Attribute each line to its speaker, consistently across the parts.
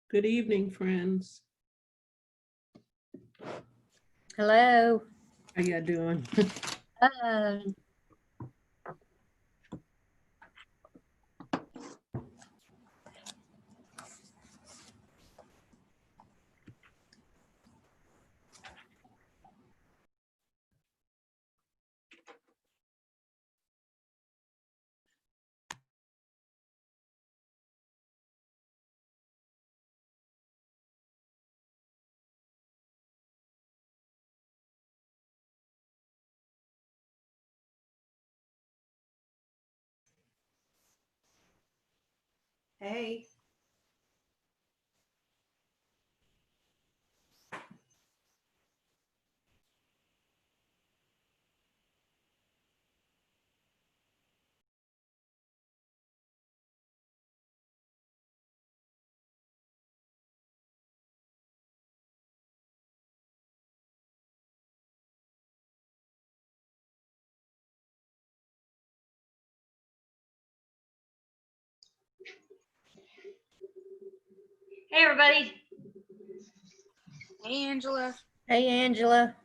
Speaker 1: Good evening, friends.
Speaker 2: Hello.
Speaker 1: How y'all doing?
Speaker 2: Um,
Speaker 3: Hey. Hey, everybody.
Speaker 4: Hey, Angela.
Speaker 2: hey, Angela.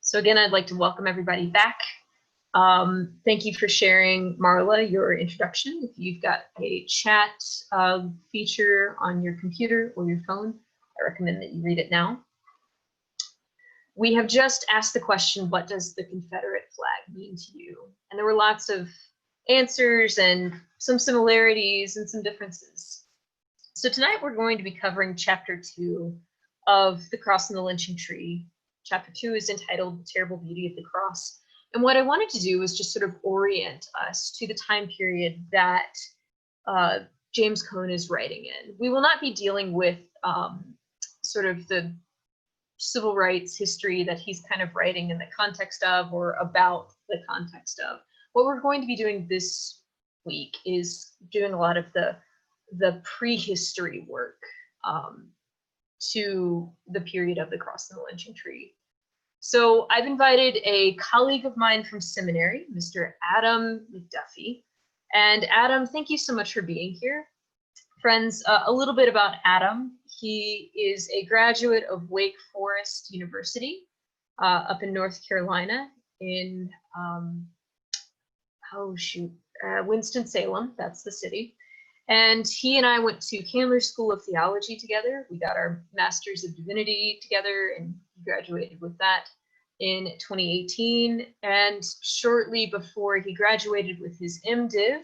Speaker 3: So again, I'd like to welcome everybody back. Thank you for sharing, Marla, your introduction. If you've got a chat feature on your computer or your phone, I recommend that you read it now. We have just asked the question, what does the Confederate flag mean to you? And there were lots of answers and some similarities and some differences. So tonight we're going to be covering chapter 2 of The Cross and the Lynching Tree. Chapter 2 is entitled The Terrible Beauty of the Cross. And what I wanted to do was just sort of orient us to the time period that James Cone is writing in. We will not be dealing with sort of the civil rights history that he's kind of writing in the context of or about the context of. What we're going to be doing this week is doing a lot of the prehistory work to the period of the Cross and the Lynching Tree. So I've invited a colleague of mine from seminary, Mr. Adam McDuffie. And Adam, thank you so much for being here. Friends, a little bit about Adam. He is a graduate of Wake Forest University up in North Carolina in, Winston-Salem, that's the city. And he and I went to Candler School of Theology together. We got our Masters of Divinity together and he graduated with that in 2018. And shortly before he graduated with his MDiv,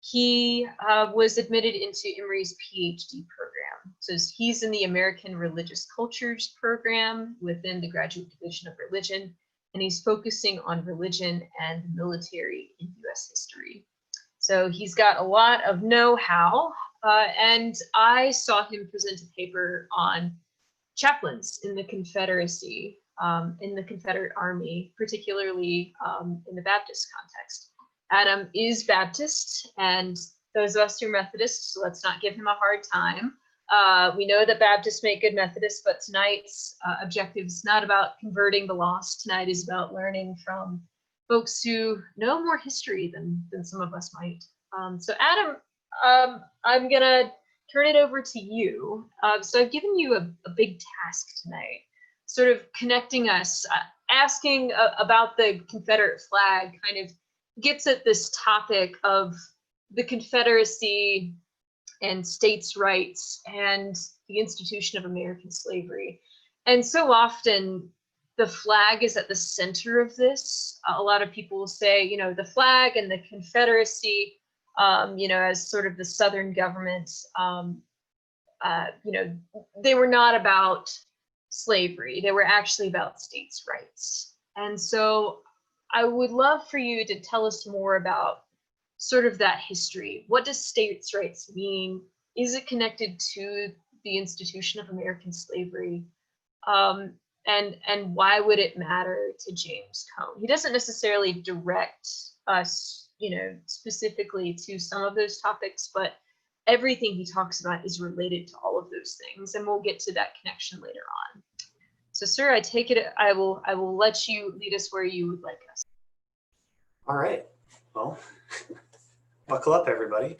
Speaker 3: he was admitted into Emory's PhD program. So he's in the American Religious Cultures program within the Graduate Division of Religion, and he's focusing on religion and military in US history. So he's got a lot of know-how, and I saw him present a paper on chaplains in the Confederacy, in the Confederate Army, particularly in the Baptist context. Adam is Baptist, and those of us who are Methodists, so let's not give him a hard time. We know that Baptists make good Methodists, but tonight's objective is not about converting the lost. Tonight is about learning from folks who know more history than some of us might. So Adam, I'm gonna turn it over to you. So I've given you a big task tonight, sort of connecting us, asking about the Confederate flag kind of gets at this topic of the Confederacy and states' rights and the institution of American slavery. And so often the flag is at the center of this. A lot of people will say, you know, the flag and the Confederacy as sort of the Southern government, they were not about slavery. They were actually about states' rights. And so I would love for you to tell us more about sort of that history. What does states' rights mean? Is it connected to the institution of American slavery? And why would it matter to James Cone? He doesn't necessarily direct us, specifically to some of those topics, but everything he talks about is related to all of those things, and we'll get to that connection later on. So, sir, I take it I will let you lead us where you would like us.
Speaker 4: All right. Well, buckle up, everybody.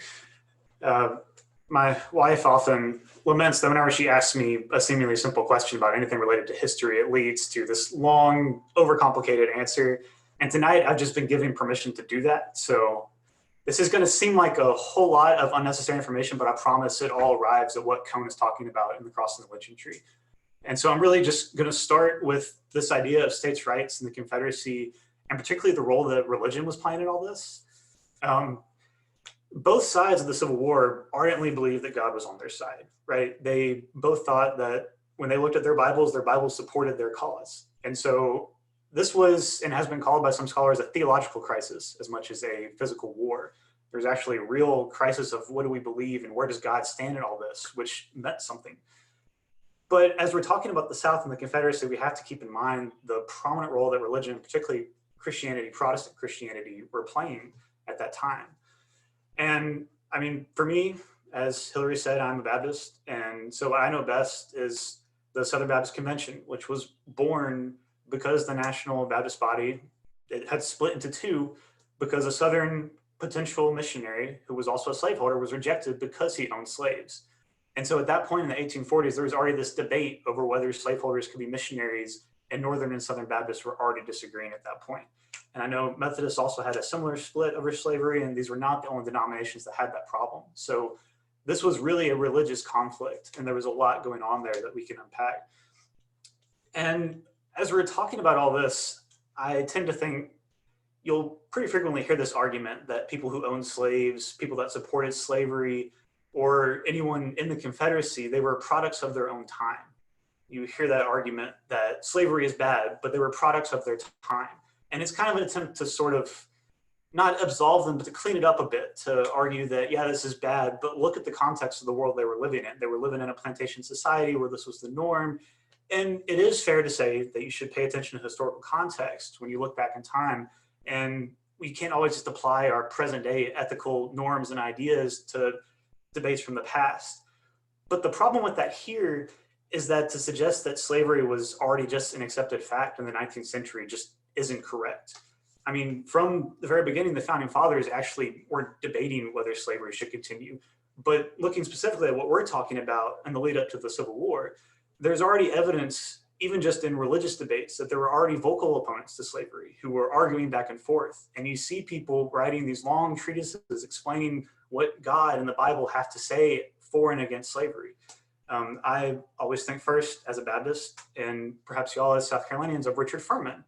Speaker 4: My wife often laments that whenever she asks me a seemingly simple question about anything related to history, it leads to this long, overcomplicated answer. And tonight, I've just been given permission to do that. So this is going to seem like a whole lot of unnecessary information, but I promise it all arrives at what Cone is talking about in The Cross and the Lynching Tree. And so I'm really just going to start with this idea of states' rights and the Confederacy, and particularly the role that religion was playing in all this. Both sides of the Civil War ardently believed that God was on their side, right? They both thought that when they looked at their Bibles supported their cause. And so this was, and has been called by some scholars, a theological crisis as much as a physical war. There's actually a real crisis of what do we believe and where does God stand in all this, which meant something. But as we're talking about the South and the Confederacy, we have to keep in mind the prominent role that religion, particularly Christianity, Protestant Christianity, were playing at that time. And I mean, for me, as Hillary said, I'm a Baptist. And so what I know best is the Southern Baptist Convention, which was born because the National Baptist body, it had split into two because a Southern potential missionary who was also a slaveholder was rejected because he owned slaves. And so at that point in the 1840s, there was already this debate over whether slaveholders could be missionaries, and Northern and Southern Baptists were already disagreeing at that point. And I know Methodists also had a similar split over slavery, and these were not the only denominations that had that problem. So this was really a religious conflict, and there was a lot going on there that we can unpack. And as we're talking about all this, I tend to think you'll pretty frequently hear this argument that people who owned slaves, people that supported slavery, or anyone in the Confederacy, they were products of their own time. You hear that argument that slavery is bad, but they were products of their time. And it's kind of an attempt to sort of not absolve them, but to clean it up a bit, to argue that, yeah, this is bad, but look at the context of the world they were living in. They were living in a plantation society where this was the norm. And it is fair to say that you should pay attention to historical context when you look back in time. And we can't always just apply our present day ethical norms and ideas to debates from the past. But the problem with that here is that to suggest that slavery was already just an accepted fact in the 19th century just isn't correct. I mean, from the very beginning, the founding fathers actually were debating whether slavery should continue. But looking specifically at what we're talking about in the lead up to the Civil War, there's already evidence, even just in religious debates, that there were already vocal opponents to slavery who were arguing back and forth. And you see people writing these long treatises explaining what God and the Bible have to say for and against slavery. I always think first as a Baptist, and perhaps y'all as South Carolinians, of Richard Furman,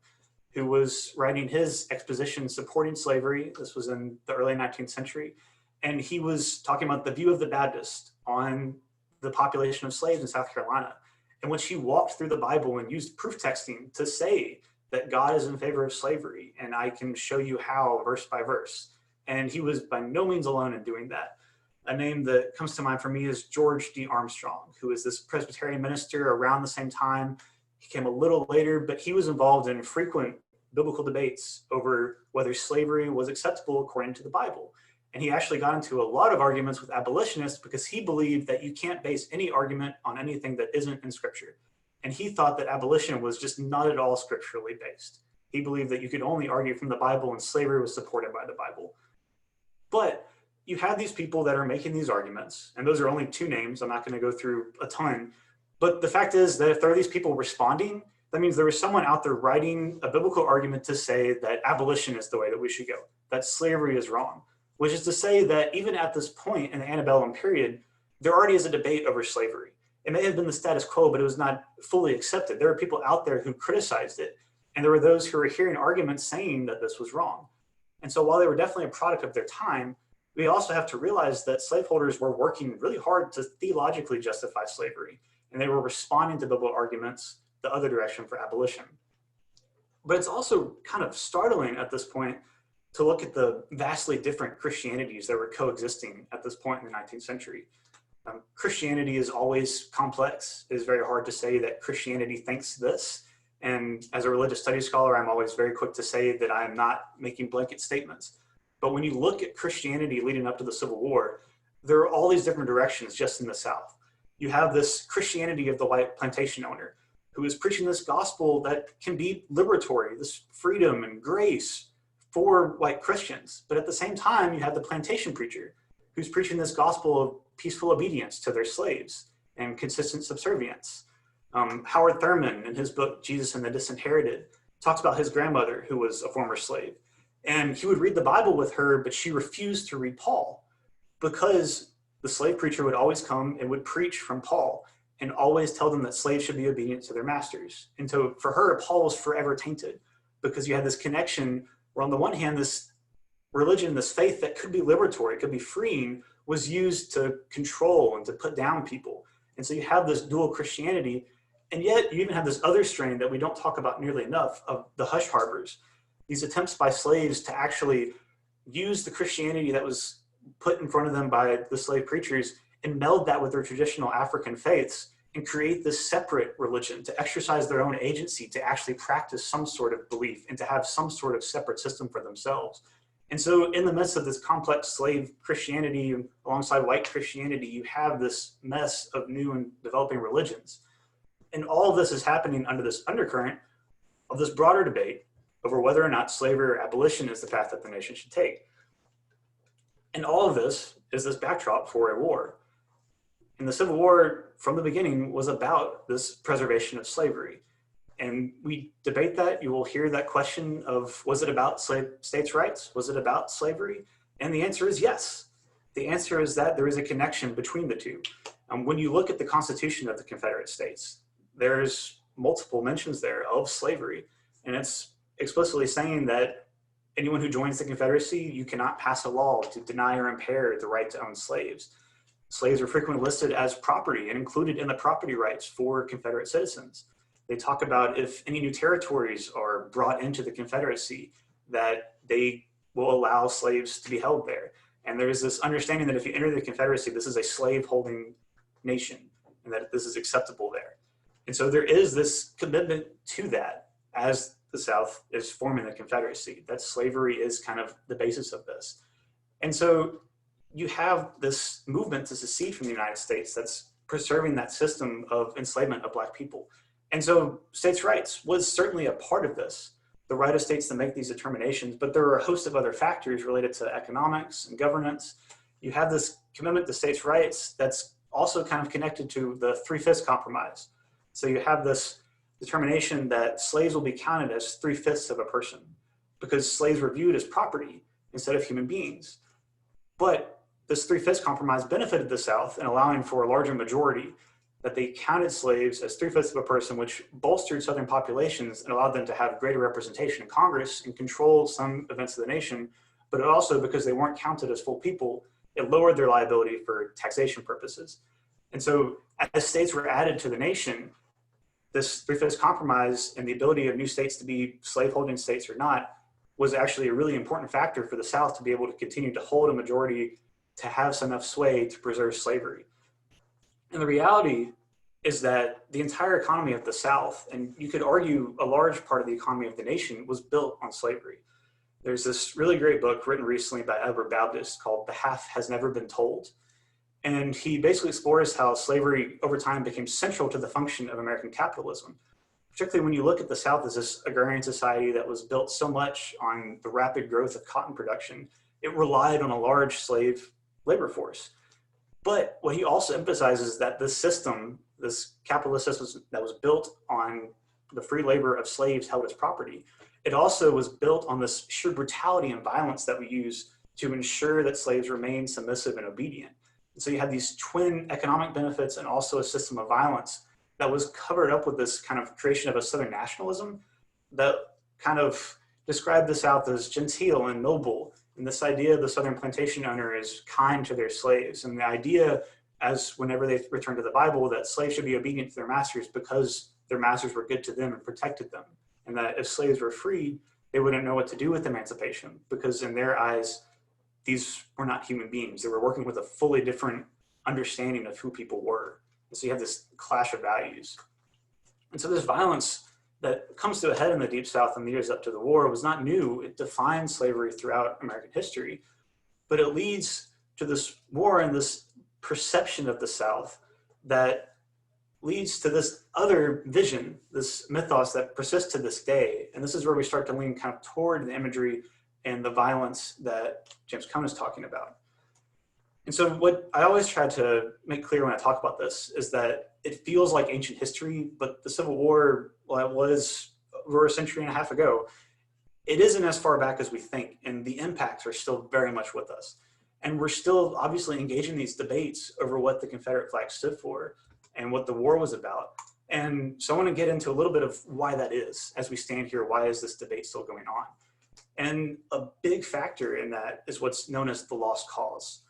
Speaker 4: who was writing his exposition supporting slavery. This was in the early 19th century. And he was talking about the view of the Baptist on the population of slaves in South Carolina, in which he walked through the Bible and used proof texting to say that God is in favor of slavery. And I can show you how verse by verse. And he was by no means alone in doing that. A name that comes to mind for me is George D. Armstrong, who is this Presbyterian minister around the same time. He came a little later, but he was involved in frequent biblical debates over whether slavery was acceptable according to the Bible. And he actually got into a lot of arguments with abolitionists because he believed that you can't base any argument on anything that isn't in Scripture. And he thought that abolition was just not at all scripturally based. He believed that you could only argue from the Bible and slavery was supported by the Bible. But you have these people that are making these arguments, and those are only two names. I'm not going to go through a ton. But the fact is that if there are these people responding, that means there was someone out there writing a biblical argument to say that abolition is the way that we should go, that slavery is wrong, which is to say that even at this point in the antebellum period, there already is a debate over slavery. It may have been the status quo, but it was not fully accepted. There were people out there who criticized it, and there were those who were hearing arguments saying that this was wrong. And so while they were definitely a product of their time, we also have to realize that slaveholders were working really hard to theologically justify slavery, and they were responding to biblical arguments the other direction for abolition. But it's also kind of startling at this point to look at the vastly different Christianities that were coexisting at this point in the 19th century. Christianity is always complex. It is very hard to say that Christianity thinks this. And as a religious studies scholar, I'm always very quick to say that I am not making blanket statements. But when you look at Christianity leading up to the Civil War, there are all these different directions just in the South. You have this Christianity of the white plantation owner who is preaching this gospel that can be liberatory, this freedom and grace for white Christians. But at the same time, you have the plantation preacher who's preaching this gospel of peaceful obedience to their slaves and consistent subservience. Howard Thurman, in his book, Jesus and the Disinherited, talks about his grandmother who was a former slave. And he would read the Bible with her, but she refused to read Paul because the slave preacher would always come and would preach from Paul and always tell them that slaves should be obedient to their masters. And so for her, Paul was forever tainted because you had this connection where on the one hand, this religion, this faith that could be liberatory, could be freeing, was used to control and to put down people. And so you have this dual Christianity, and yet you even have this other strain that we don't talk about nearly enough of the hush harbors, these attempts by slaves to actually use the Christianity that was put in front of them by the slave preachers and meld that with their traditional African faiths and create this separate religion to exercise their own agency, to actually practice some sort of belief and to have some sort of separate system for themselves. And so in the midst of this complex slave Christianity alongside white Christianity, you have this mess of new and developing religions. And all of this is happening under this undercurrent of this broader debate over whether or not slavery or abolition is the path that the nation should take. And all of this is this backdrop for a war. And the Civil War, from the beginning, was about this preservation of slavery. And we debate that. You will hear that question of, was it about states' rights? Was it about slavery? And the answer is yes. The answer is that there is a connection between the two. When you look at the Constitution of the Confederate States, there's multiple mentions there of slavery. And it's explicitly saying that anyone who joins the Confederacy, you cannot pass a law to deny or impair the right to own slaves. Slaves are frequently listed as property and included in the property rights for Confederate citizens. They talk about if any new territories are brought into the Confederacy, that they will allow slaves to be held there. And there is this understanding that if you enter the Confederacy, this is a slave-holding nation and that this is acceptable there. And so there is this commitment to that as the South is forming the Confederacy, that slavery is kind of the basis of this. And so you have this movement to secede from the United States that's preserving that system of enslavement of Black people. And so states' rights was certainly a part of this, the right of states to make these determinations, but there are a host of other factors related to economics and governance. You have this commitment to states' rights that's also kind of connected to the Three-Fifths Compromise. So you have this determination that slaves will be counted as 3/5 of a person because slaves were viewed as property instead of human beings. But this Three-Fifths Compromise benefited the South in allowing for a larger majority, that they counted slaves as 3/5 of a person, which bolstered Southern populations and allowed them to have greater representation in Congress and control some events of the nation. But it also, because they weren't counted as full people, it lowered their liability for taxation purposes. And so as states were added to the nation, this Three-Fifths Compromise and the ability of new states to be slaveholding states or not was actually a really important factor for the South to be able to continue to hold a majority, to have enough sway to preserve slavery. And the reality is that the entire economy of the South, and you could argue a large part of the economy of the nation, was built on slavery. There's this really great book written recently by Edward Baptist called The Half Has Never Been Told. And he basically explores how slavery over time became central to the function of American capitalism. Particularly when you look at the South as this agrarian society that was built so much on the rapid growth of cotton production, it relied on a large slave labor force. But what he also emphasizes is that this system, this capitalist system that was built on the free labor of slaves held as property, it also was built on this sheer brutality and violence that we use to ensure that slaves remain submissive and obedient. And so you had these twin economic benefits and also a system of violence that was covered up with this kind of creation of a Southern nationalism that kind of described the South as genteel and noble And this idea of the Southern plantation owner is kind to their slaves. And the idea, as whenever they return to the Bible, that slaves should be obedient to their masters because their masters were good to them and protected them. And that if slaves were freed, they wouldn't know what to do with emancipation because in their eyes, these were not human beings. They were working with a fully different understanding of who people were. And so you have this clash of values. And so this violence that comes to a head in the Deep South in the years up to the war was not new. It defined slavery throughout American history, but it leads to this war and this perception of the South that leads to this other vision, this mythos that persists to this day. And this is where we start to lean kind of toward the imagery and the violence that James Cone is talking about. And so what I always try to make clear when I talk about this is that it feels like ancient history, but the Civil War, well, it was over a century and a half ago. It isn't as far back as we think, and the impacts are still very much with us. And we're still obviously engaging in these debates over what the Confederate flag stood for and what the war was about. And so I want to get into a little bit of why that is as we stand here. Why is this debate still going on? And a big factor in that is what's known as the lost cause.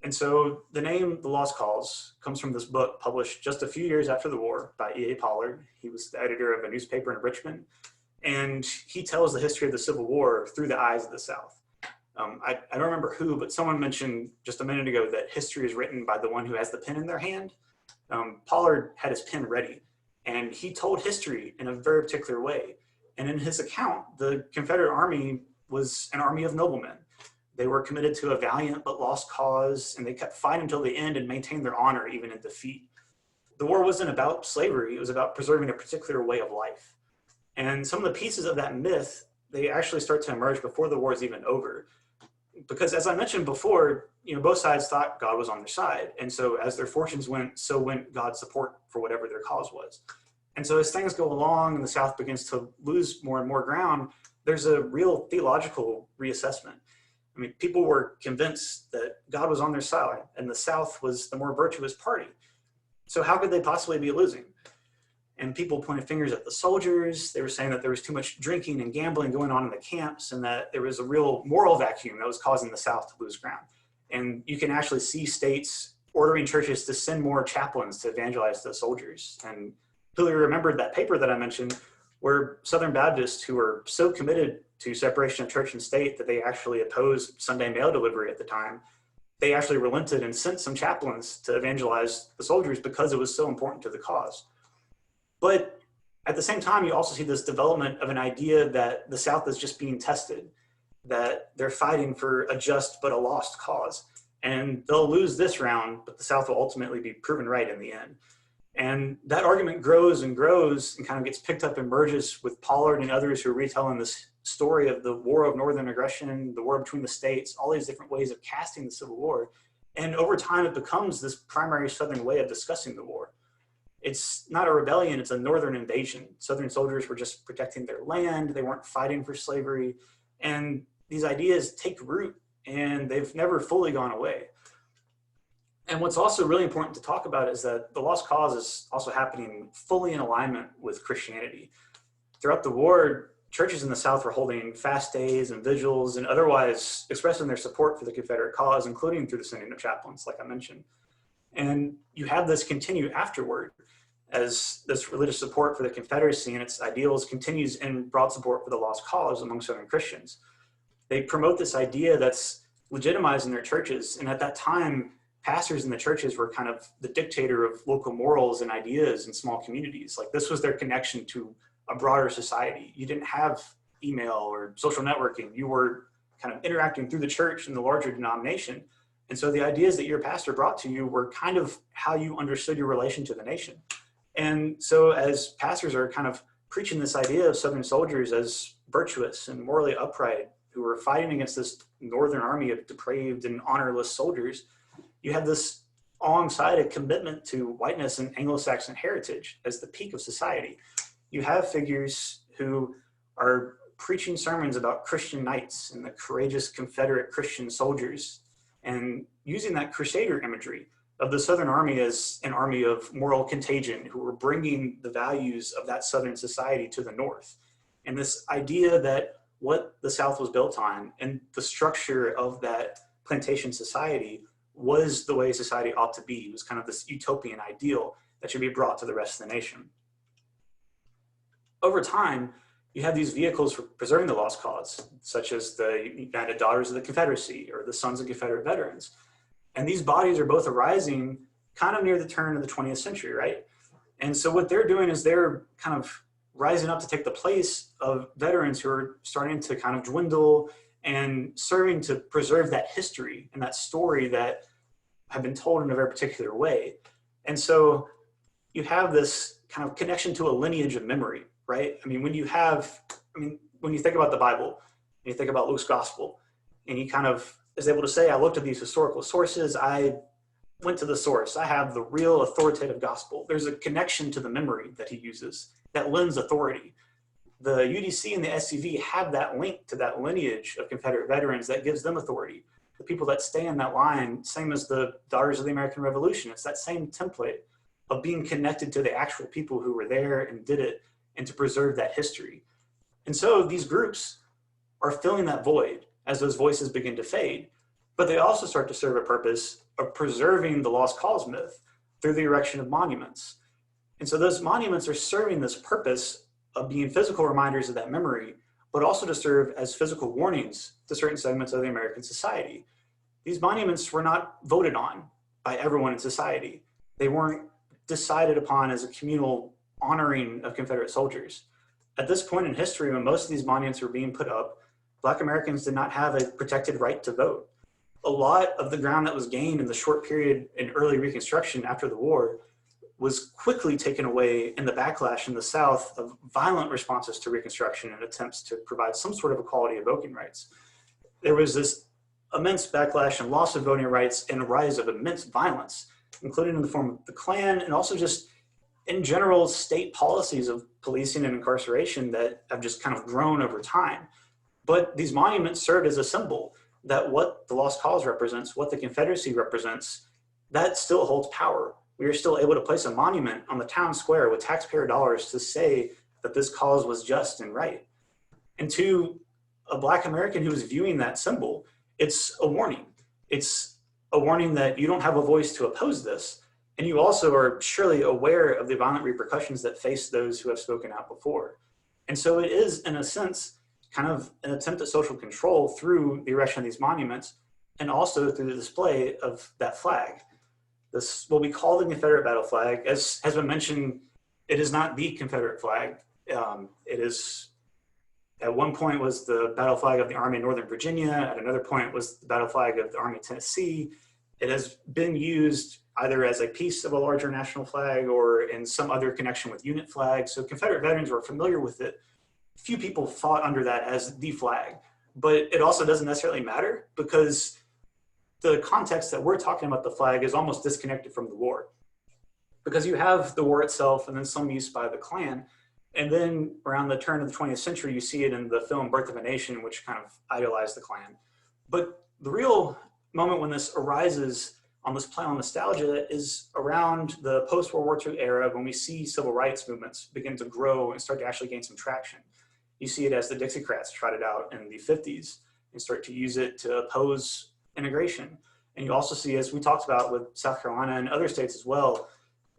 Speaker 4: And so the name The Lost Cause comes from this book published just a few years after the war by E.A. Pollard. He was the editor of a newspaper in Richmond, and he tells the history of the Civil War through the eyes of the South. I don't remember who, but someone mentioned just a minute ago that history is written by the one who has the pen in their hand. Pollard had his pen ready, and he told history in a very particular way. And in his account, the Confederate Army was an army of noblemen. They were committed to a valiant but lost cause, and they kept fighting until the end and maintained their honor even in defeat. The war wasn't about slavery, it was about preserving a particular way of life. And some of the pieces of that myth, they actually start to emerge before the war is even over. Because as I mentioned before, both sides thought God was on their side. And so as their fortunes went, so went God's support for whatever their cause was. And so as things go along and the South begins to lose more and more ground, there's a real theological reassessment. I mean, people were convinced that God was on their side and the South was the more virtuous party. So how could they possibly be losing? And people pointed fingers at the soldiers. They were saying that there was too much drinking and gambling going on in the camps and that there was a real moral vacuum that was causing the South to lose ground. And you can actually see states ordering churches to send more chaplains to evangelize the soldiers. And clearly remembered that paper that I mentioned where Southern Baptists who were so committed to separation of church and state that they actually opposed Sunday mail delivery at the time, they actually relented and sent some chaplains to evangelize the soldiers because it was so important to the cause. But at the same time, you also see this development of an idea that the South is just being tested, that they're fighting for a just but a lost cause. And they'll lose this round, but the South will ultimately be proven right in the end. And that argument grows and grows and kind of gets picked up and merges with Pollard and others who are retelling this story of the War of Northern Aggression, the war between the states, all these different ways of casting the Civil War. And over time, it becomes this primary Southern way of discussing the war. It's not a rebellion, it's a Northern invasion. Southern soldiers were just protecting their land. They weren't fighting for slavery. And these ideas take root and they've never fully gone away. And what's also really important to talk about is that the lost cause is also happening fully in alignment with Christianity. Throughout the war, churches in the South were holding fast days and vigils and otherwise expressing their support for the Confederate cause, including through the sending of chaplains, like I mentioned. And you have this continue afterward as this religious support for the Confederacy and its ideals continues in broad support for the lost cause among Southern Christians. They promote this idea that's legitimized in their churches. And at that time, pastors in the churches were kind of the dictator of local morals and ideas in small communities. Like this was their connection to a broader society. You didn't have email or social networking. You were kind of interacting through the church and the larger denomination. And so the ideas that your pastor brought to you were kind of how you understood your relation to the nation. And so as pastors are kind of preaching this idea of Southern soldiers as virtuous and morally upright, who were fighting against this Northern army of depraved and honorless soldiers, you have this alongside a commitment to whiteness and Anglo-Saxon heritage as the peak of society. You have figures who are preaching sermons about Christian knights and the courageous Confederate Christian soldiers and using that crusader imagery of the Southern Army as an army of moral contagion who were bringing the values of that Southern society to the North. And this idea that what the South was built on, and the structure of that plantation society was the way society ought to be. It was kind of this utopian ideal that should be brought to the rest of the nation. Over time, you have these vehicles for preserving the lost cause, such as the United Daughters of the Confederacy or the Sons of Confederate Veterans. And these bodies are both arising kind of near the turn of the 20th century, right? And so what they're doing is they're kind of rising up to take the place of veterans who are starting to kind of dwindle and serving to preserve that history and that story that have been told in a very particular way. And so you have this kind of connection to a lineage of memory, right? I mean, when you think about the Bible, and you think about Luke's gospel, and he kind of is able to say, I looked at these historical sources, I went to the source, I have the real authoritative gospel. There's a connection to the memory that he uses that lends authority. The UDC and the SCV have that link to that lineage of Confederate veterans that gives them authority. The people that stay in that line, same as the Daughters of the American Revolution, it's that same template of being connected to the actual people who were there and did it, and to preserve that history. And so these groups are filling that void as those voices begin to fade, but they also start to serve a purpose of preserving the lost cause myth through the erection of monuments. And so those monuments are serving this purpose of being physical reminders of that memory, but also to serve as physical warnings to certain segments of the American society. These monuments were not voted on by everyone in society. They weren't decided upon as a communal honoring of Confederate soldiers. At this point in history, when most of these monuments were being put up, Black Americans did not have a protected right to vote. A lot of the ground that was gained in the short period in early Reconstruction after the war was quickly taken away in the backlash in the South of violent responses to Reconstruction and attempts to provide some sort of equality of voting rights. There was this immense backlash and loss of voting rights and a rise of immense violence, including in the form of the Klan and also just in general state policies of policing and incarceration that have just kind of grown over time. But these monuments served as a symbol that what the lost cause represents, what the Confederacy represents, that still holds power. We are still able to place a monument on the town square with taxpayer dollars to say that this cause was just and right. And to a Black American who is viewing that symbol, it's a warning. It's a warning that you don't have a voice to oppose this. And you also are surely aware of the violent repercussions that face those who have spoken out before. And so it is, in a sense, kind of an attempt at social control through the erection of these monuments and also through the display of that flag. This, what we call the Confederate battle flag, as has been mentioned, it is not the Confederate flag. It is, at one point was the battle flag of the Army of Northern Virginia. At another point was the battle flag of the Army of Tennessee. It has been used either as a piece of a larger national flag or in some other connection with unit flags. So Confederate veterans were familiar with it. Few people fought under that as the flag, but it also doesn't necessarily matter because the context that we're talking about the flag is almost disconnected from the war, because you have the war itself and then some use by the Klan. And then around the turn of the 20th century, you see it in the film Birth of a Nation, which kind of idolized the Klan. But the real moment when this arises on this play on nostalgia is around the post-World War II era, when we see civil rights movements begin to grow and start to actually gain some traction. You see it as the Dixiecrats trotted out in the 50s and start to use it to oppose integration. And you also see, as we talked about with South Carolina and other states as well,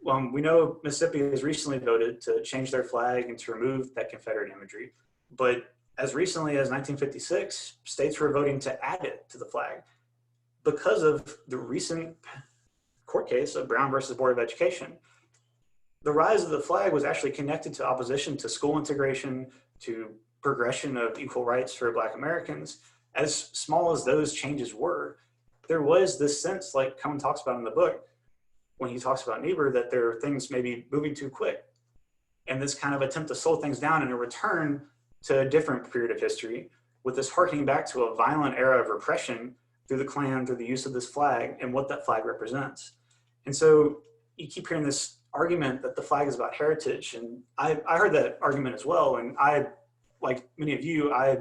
Speaker 4: we know Mississippi has recently voted to change their flag and to remove that Confederate imagery. But as recently as 1956, states were voting to add it to the flag because of the recent court case of Brown versus Board of Education. The rise of the flag was actually connected to opposition to school integration, to progression of equal rights for Black Americans. As small as those changes were, there was this sense, like Cohen talks about in the book, when he talks about Niebuhr, that there are things maybe moving too quick. And this kind of attempt to slow things down and a return to a different period of history with this harkening back to a violent era of repression through the Klan, through the use of this flag and what that flag represents. And so you keep hearing this argument that the flag is about heritage. And I heard that argument as well. And I, like many of you, I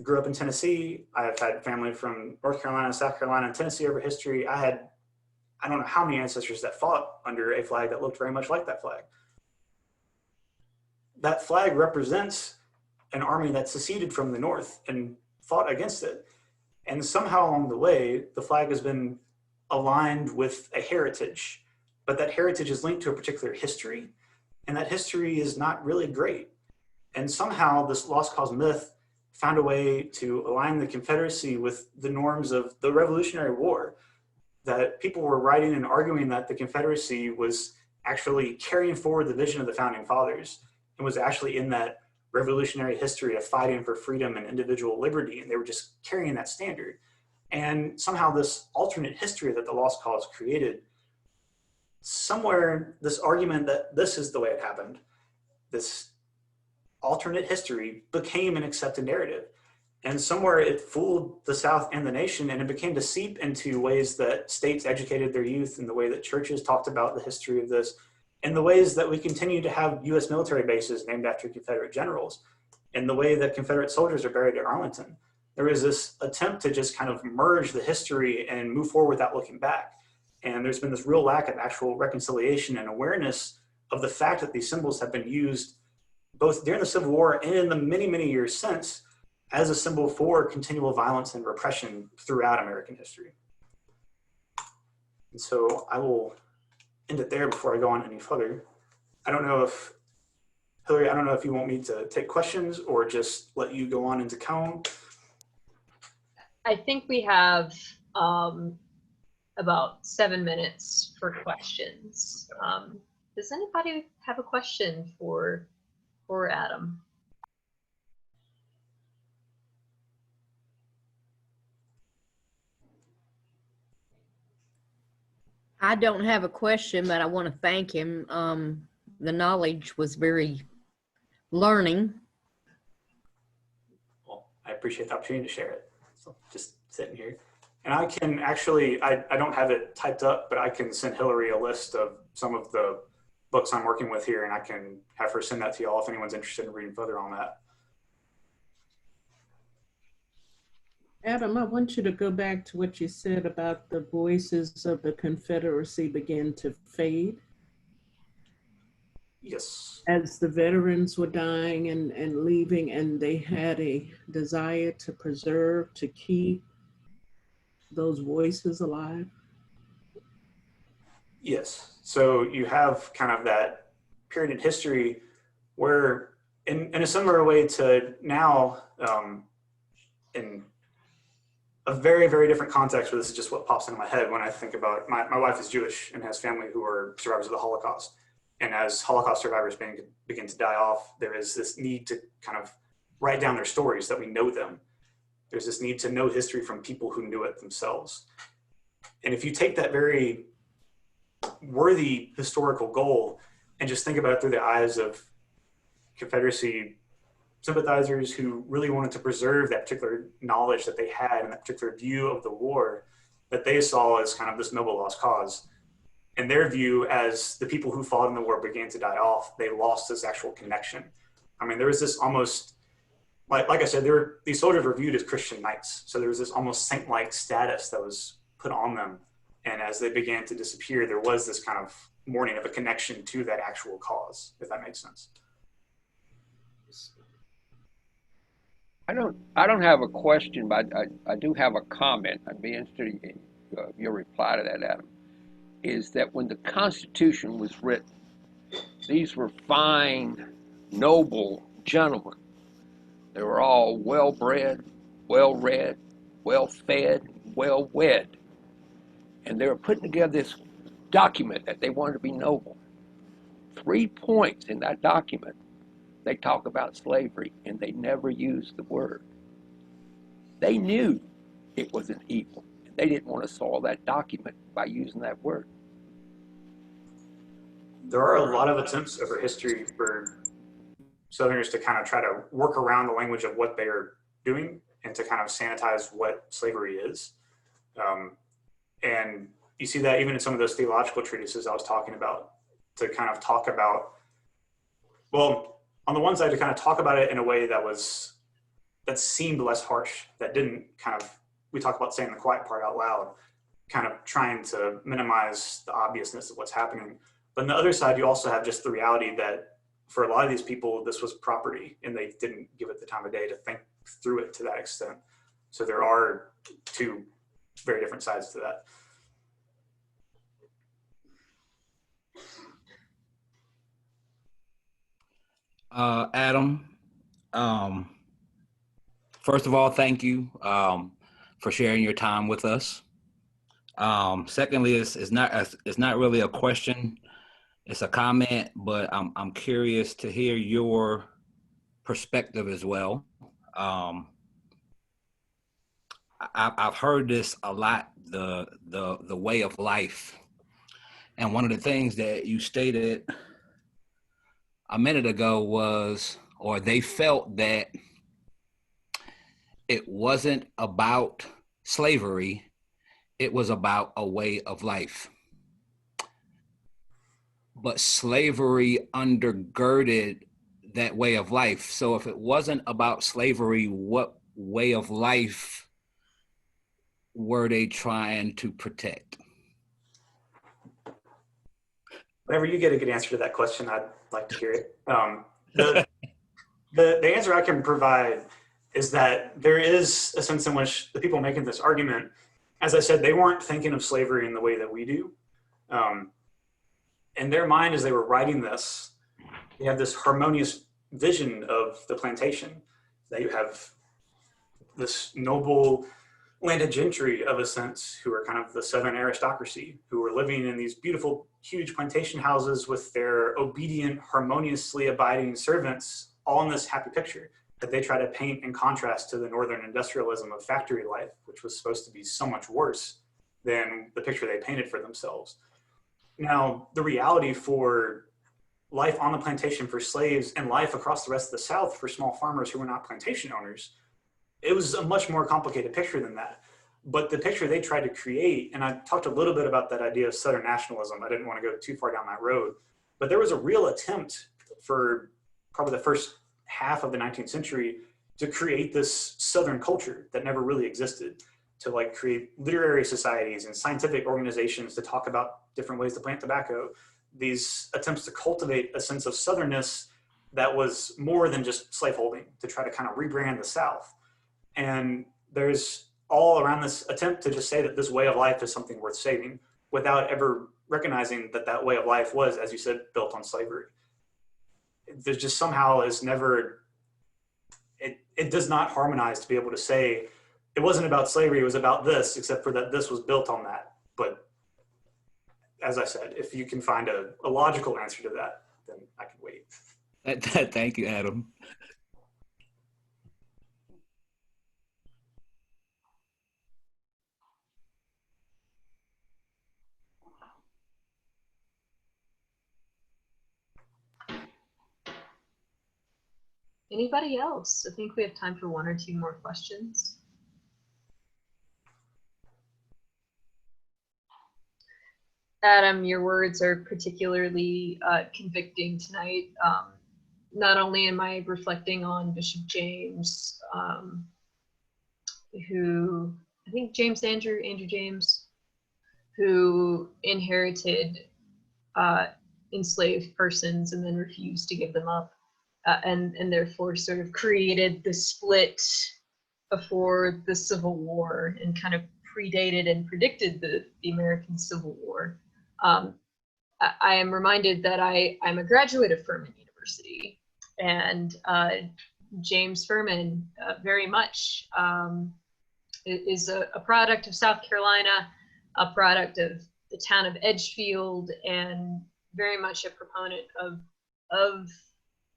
Speaker 4: grew up in Tennessee. I have had family from North Carolina, South Carolina, and Tennessee over history. I don't know how many ancestors that fought under a flag that looked very much like that flag. That flag represents an army that seceded from the North and fought against it. And somehow along the way, the flag has been aligned with a heritage, but that heritage is linked to a particular history, and that history is not really great. And somehow this lost cause myth found a way to align the Confederacy with the norms of the Revolutionary War, that people were writing and arguing that the Confederacy was actually carrying forward the vision of the Founding Fathers and was actually in that revolutionary history of fighting for freedom and individual liberty, and they were just carrying that standard. And somehow this alternate history that the lost cause created, somewhere this argument that this is the way it happened, this alternate history became an accepted narrative. And somewhere it fooled the South and the nation, and it began to seep into ways that states educated their youth, and the way that churches talked about the history of this, and the ways that we continue to have US military bases named after Confederate generals, and the way that Confederate soldiers are buried at Arlington. There was this attempt to just kind of merge the history and move forward without looking back. And there's been this real lack of actual reconciliation and awareness of the fact that these symbols have been used both during the Civil War and in the many, many years since as a symbol for continual violence and repression throughout American history. And so I will end it there before I go on any further. I don't know if, Hillary, I don't know if you want me to take questions or just let you go on into count.
Speaker 3: I think we have about 7 minutes for questions. Does anybody have a question for Adam?
Speaker 2: I don't have a question, but I want to thank him. The knowledge was very learning.
Speaker 4: Well, I appreciate the opportunity to share it. So just sitting here. And I can actually, I don't have it typed up, but I can send Hillary a list of some of the books I'm working with here, and I can have her send that to y'all if anyone's interested in reading further on that.
Speaker 1: Adam, I want you to go back to what you said about the voices of the Confederacy begin to fade.
Speaker 4: Yes.
Speaker 1: As the veterans were dying and leaving, and they had a desire to preserve, to keep those voices alive.
Speaker 4: Yes. So you have kind of that period in history where in a similar way to now, in a very, very different context, but this is just what pops into my head when I think about, my wife is Jewish and has family who are survivors of the Holocaust. And as Holocaust survivors begin to die off, there is this need to kind of write down their stories that we know them. There's this need to know history from people who knew it themselves. And if you take that very worthy historical goal and just think about it through the eyes of Confederacy sympathizers who really wanted to preserve that particular knowledge that they had and that particular view of the war that they saw as kind of this noble lost cause. And their view as the people who fought in the war began to die off, they lost this actual connection. I mean, there was this almost, like I said, these soldiers were viewed as Christian knights. So there was this almost saint-like status that was put on them. And as they began to disappear, there was this kind of mourning of a connection to that actual cause, if that makes sense.
Speaker 5: I don't have a question, but I do have a comment. I'd be interested in your reply to that, Adam. Is that when the Constitution was written, these were fine, noble gentlemen. They were all well-bred, well-read, well-fed, well-wed. And they were putting together this document that they wanted to be noble. 3 points in that document, they talk about slavery, and they never used the word. They knew it was an evil. They didn't want to soil that document by using that word.
Speaker 4: There are a lot of attempts over history for Southerners to kind of try to work around the language of what they are doing and to kind of sanitize what slavery is. And you see that even in some of those theological treatises I was talking about, to kind of talk about, well, on the one side, to kind of talk about it in a way that seemed less harsh, that didn't kind of, we talk about saying the quiet part out loud, kind of trying to minimize the obviousness of what's happening. But on the other side, you also have just the reality that for a lot of these people, this was property, and they didn't give it the time of day to think through it to that extent. So there are two very different sides to that.
Speaker 6: Adam, first of all, thank you for sharing your time with us. Secondly, it's not really a question, it's a comment, but I'm curious to hear your perspective as well. I've heard this a lot, the way of life, and one of the things that you stated a minute ago was, or they felt that it wasn't about slavery, it was about a way of life. But slavery undergirded that way of life. So if it wasn't about slavery, what way of life were they trying to protect?
Speaker 4: Whenever you get a good answer to that question, I'd like to hear it. The answer I can provide is that there is a sense in which the people making this argument, as I said, they weren't thinking of slavery in the way that we do. In their mind, as they were writing this, they have this harmonious vision of the plantation. That you have this noble landed gentry, of a sense, who are kind of the Southern aristocracy, who are living in these beautiful, huge plantation houses with their obedient, harmoniously abiding servants, all in this happy picture that they try to paint in contrast to the Northern industrialism of factory life, which was supposed to be so much worse than the picture they painted for themselves. Now, the reality for life on the plantation for slaves and life across the rest of the South for small farmers who were not plantation owners, it was a much more complicated picture than that. But the picture they tried to create, and I talked a little bit about that idea of Southern nationalism. I didn't want to go too far down that road, but there was a real attempt for probably the first half of the 19th century to create this Southern culture that never really existed, to like create literary societies and scientific organizations to talk about different ways to plant tobacco. These attempts to cultivate a sense of Southernness that was more than just slaveholding, to try to kind of rebrand the South. And there's all around this attempt to just say that this way of life is something worth saving, without ever recognizing that that way of life was, as you said, built on slavery. There's just somehow is never, it does not harmonize to be able to say it wasn't about slavery, it was about this, except for that this was built on that. But as I said, if you can find a logical answer to that, then I can wait.
Speaker 6: Thank you, Adam.
Speaker 3: Anybody else? I think we have time for one or two more questions. Adam, your words are particularly convicting tonight. Not only am I reflecting on Bishop James, who, I think Andrew James, who inherited enslaved persons and then refused to give them up, and therefore sort of created the split before the Civil War and kind of predated and predicted the American Civil War. I am reminded that I'm a graduate of Furman University, and James Furman very much is a product of South Carolina, a product of the town of Edgefield, and very much a proponent of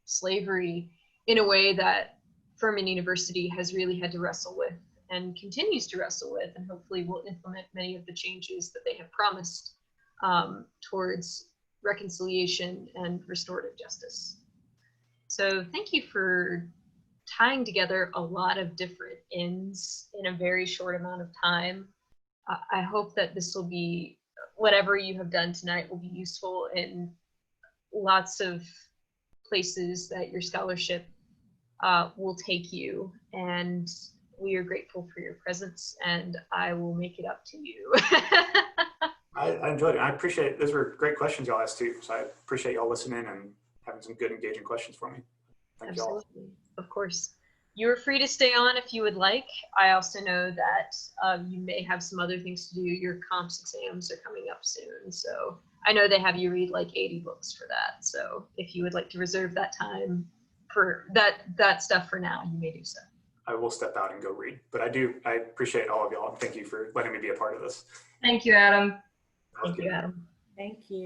Speaker 3: slavery in a way that Furman University has really had to wrestle with and continues to wrestle with, and hopefully will implement many of the changes that they have promised towards reconciliation and restorative justice. So thank you for tying together a lot of different ends in a very short amount of time. I hope that this will be, whatever you have done tonight will be useful in lots of places that your scholarship will take you. And we are grateful for your presence, and I will make it up to you.
Speaker 4: I enjoyed it. I appreciate it. Those were great questions y'all asked too. So I appreciate y'all listening having some good, engaging questions for me. Thank you all.
Speaker 3: Absolutely, of course. You're free to stay on if you would like. I also know that you may have some other things to do. Your comps exams are coming up soon, so I know they have you read like 80 books for that. So if you would like to reserve that time for that stuff for now, you may do so.
Speaker 4: I will step out and go read, but I appreciate all of y'all, and thank you for letting me be a part of this.
Speaker 7: Thank you, Adam.
Speaker 3: Thank you, Adam.
Speaker 1: Thank you.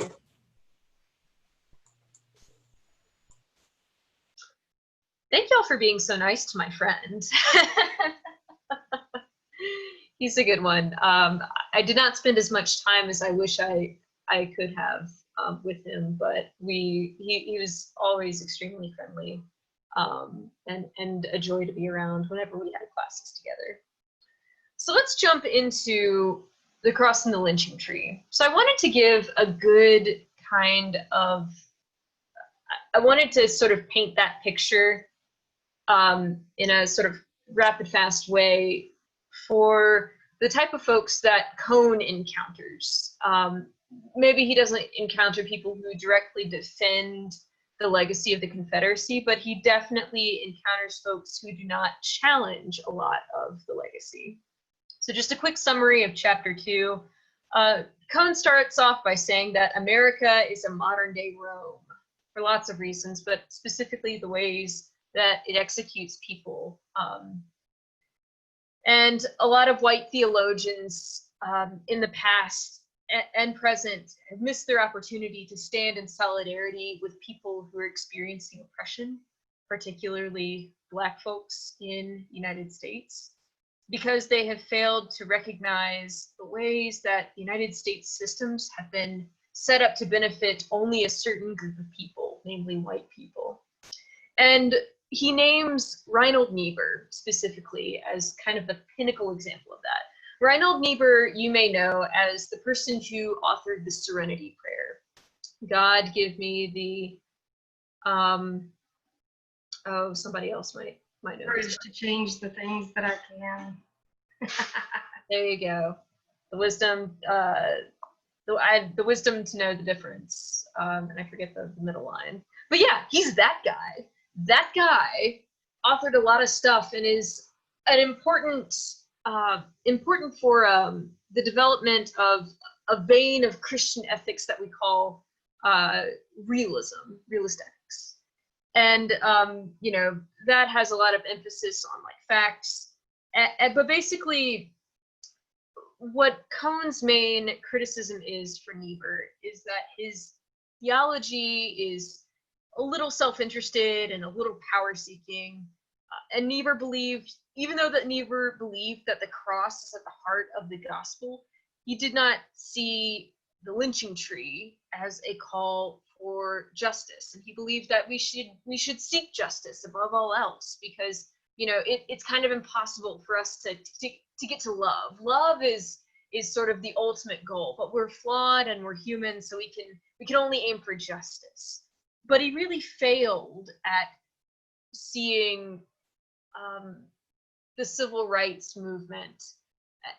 Speaker 3: Thank y'all for being so nice to my friend. He's a good one. I did not spend as much time as I wish I could have with him, but he was always extremely friendly and a joy to be around whenever we had classes together. So let's jump into the cross and the lynching tree. So I wanted to give a good kind of, I wanted to sort of paint that picture in a sort of rapid fast way for the type of folks that Cone encounters. Maybe he doesn't encounter people who directly defend the legacy of the Confederacy, but he definitely encounters folks who do not challenge a lot of the legacy. So just a quick summary of chapter 2. Cone starts off by saying that America is a modern day Rome for lots of reasons, but specifically the ways that it executes people. And a lot of white theologians in the past and present have missed their opportunity to stand in solidarity with people who are experiencing oppression, particularly Black folks in the United States, because they have failed to recognize the ways that the United States systems have been set up to benefit only a certain group of people, namely white people. And he names Reinhold Niebuhr specifically as kind of the pinnacle example of that. Reinhold Niebuhr, you may know as the person who authored the Serenity Prayer. God give me the, oh, somebody else might know.
Speaker 7: Courage to change the things that I can.
Speaker 3: There you go. The wisdom, the wisdom to know the difference. And I forget the middle line. But yeah, he's that guy. That guy authored a lot of stuff and is an important for the development of a vein of Christian ethics that we call realist ethics. And you know, that has a lot of emphasis on like facts. But basically, what Cone's main criticism is for Niebuhr is that his theology is a little self-interested and a little power-seeking. And Niebuhr believed, even though that Niebuhr believed that the cross is at the heart of the gospel, he did not see the lynching tree as a call for justice. And he believed that we should seek justice above all else, because you know it's kind of impossible for us to get to love. Love is sort of the ultimate goal, but we're flawed and we're human, so we can only aim for justice. But he really failed at seeing the civil rights movement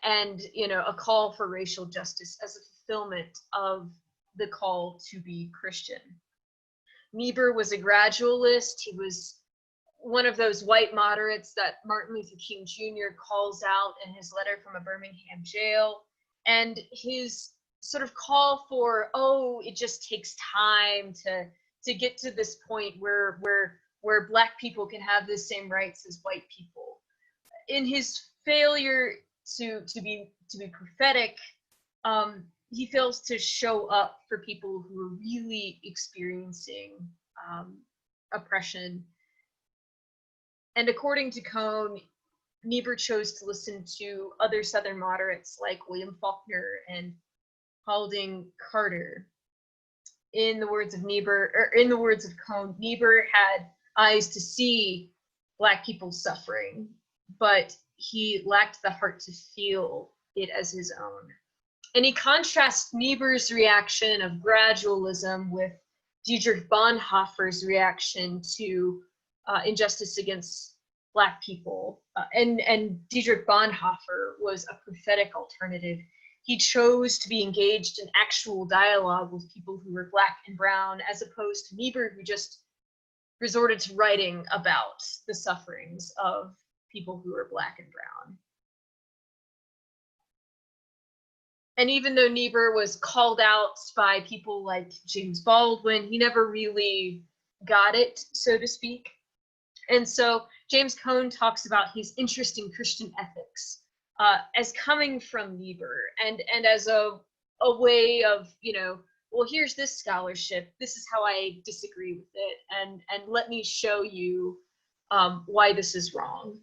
Speaker 3: and a call for racial justice as a fulfillment of the call to be Christian. Niebuhr was a gradualist. He was one of those white moderates that Martin Luther King Jr. calls out in his letter from a Birmingham jail. And his sort of call for, oh, it just takes time to get to this point where Black people can have the same rights as white people. In his failure to be prophetic, he fails to show up for people who are really experiencing oppression. And according to Cone, Niebuhr chose to listen to other Southern moderates like William Faulkner and Paulding Carter. In the words of Niebuhr, or in the words of Cone, Niebuhr had eyes to see Black people's suffering, but he lacked the heart to feel it as his own. And he contrasts Niebuhr's reaction of gradualism with Dietrich Bonhoeffer's reaction to injustice against Black people. And Dietrich Bonhoeffer was a prophetic alternative. he chose to be engaged in actual dialogue with people who were Black and brown, as opposed to Niebuhr, who just resorted to writing about the sufferings of people who were Black and brown. And even though Niebuhr was called out by people like James Baldwin, he never really got it, so to speak. And so James Cone talks about his interest in Christian ethics as coming from Niebuhr, and as a way of, you know, well, here's this scholarship, this is how I disagree with it, and let me show you why this is wrong.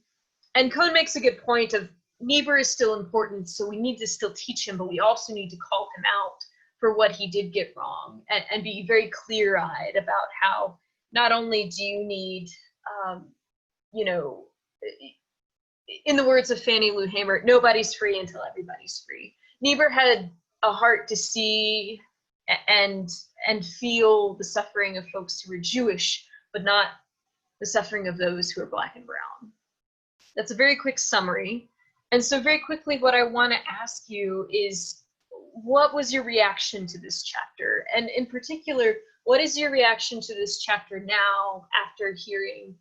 Speaker 3: And Cone makes a good point of Niebuhr is still important, so we need to still teach him, but we also need to call him out for what he did get wrong, and be very clear-eyed about how not only do you need, you know, in the words of Fannie Lou Hamer, nobody's free until everybody's free. Niebuhr had a heart to see and feel the suffering of folks who were Jewish, but not the suffering of those who are Black and brown. That's a very quick summary. And so very quickly, what I want to ask you is, what was your reaction to this chapter? And in particular, what is your reaction to this chapter now after hearing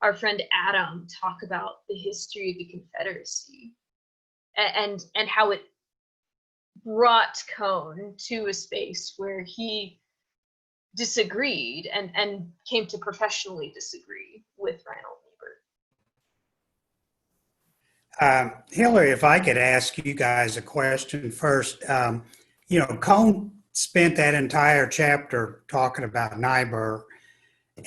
Speaker 3: our friend Adam talk about the history of the Confederacy and how it brought Cone to a space where he disagreed and came to professionally disagree with Reinhold Niebuhr?
Speaker 8: Hillary, if I could ask you guys a question first. You know, Cone spent that entire chapter talking about Niebuhr,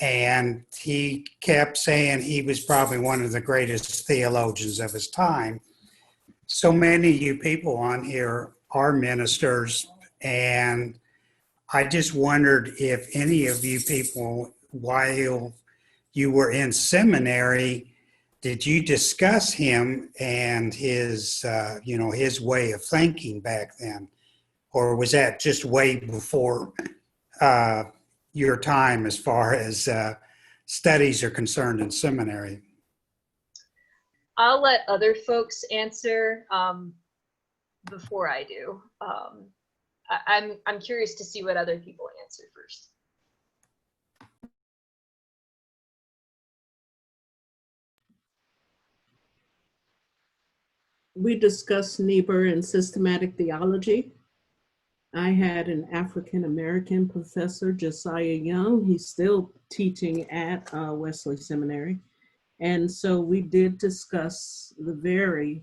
Speaker 8: and he kept saying he was probably one of the greatest theologians of his time. So many of you people on here are ministers, and I just wondered if any of you people, while you were in seminary, did you discuss him and his, you know, his way of thinking back then? Or was that just way before your time as far as studies are concerned in seminary?
Speaker 3: I'll let other folks answer before I do. I'm curious to see what other people answer first.
Speaker 1: We discussed Niebuhr in systematic theology. I had an African-American professor, Josiah Young. He's still teaching at Wesley Seminary. And so we did discuss the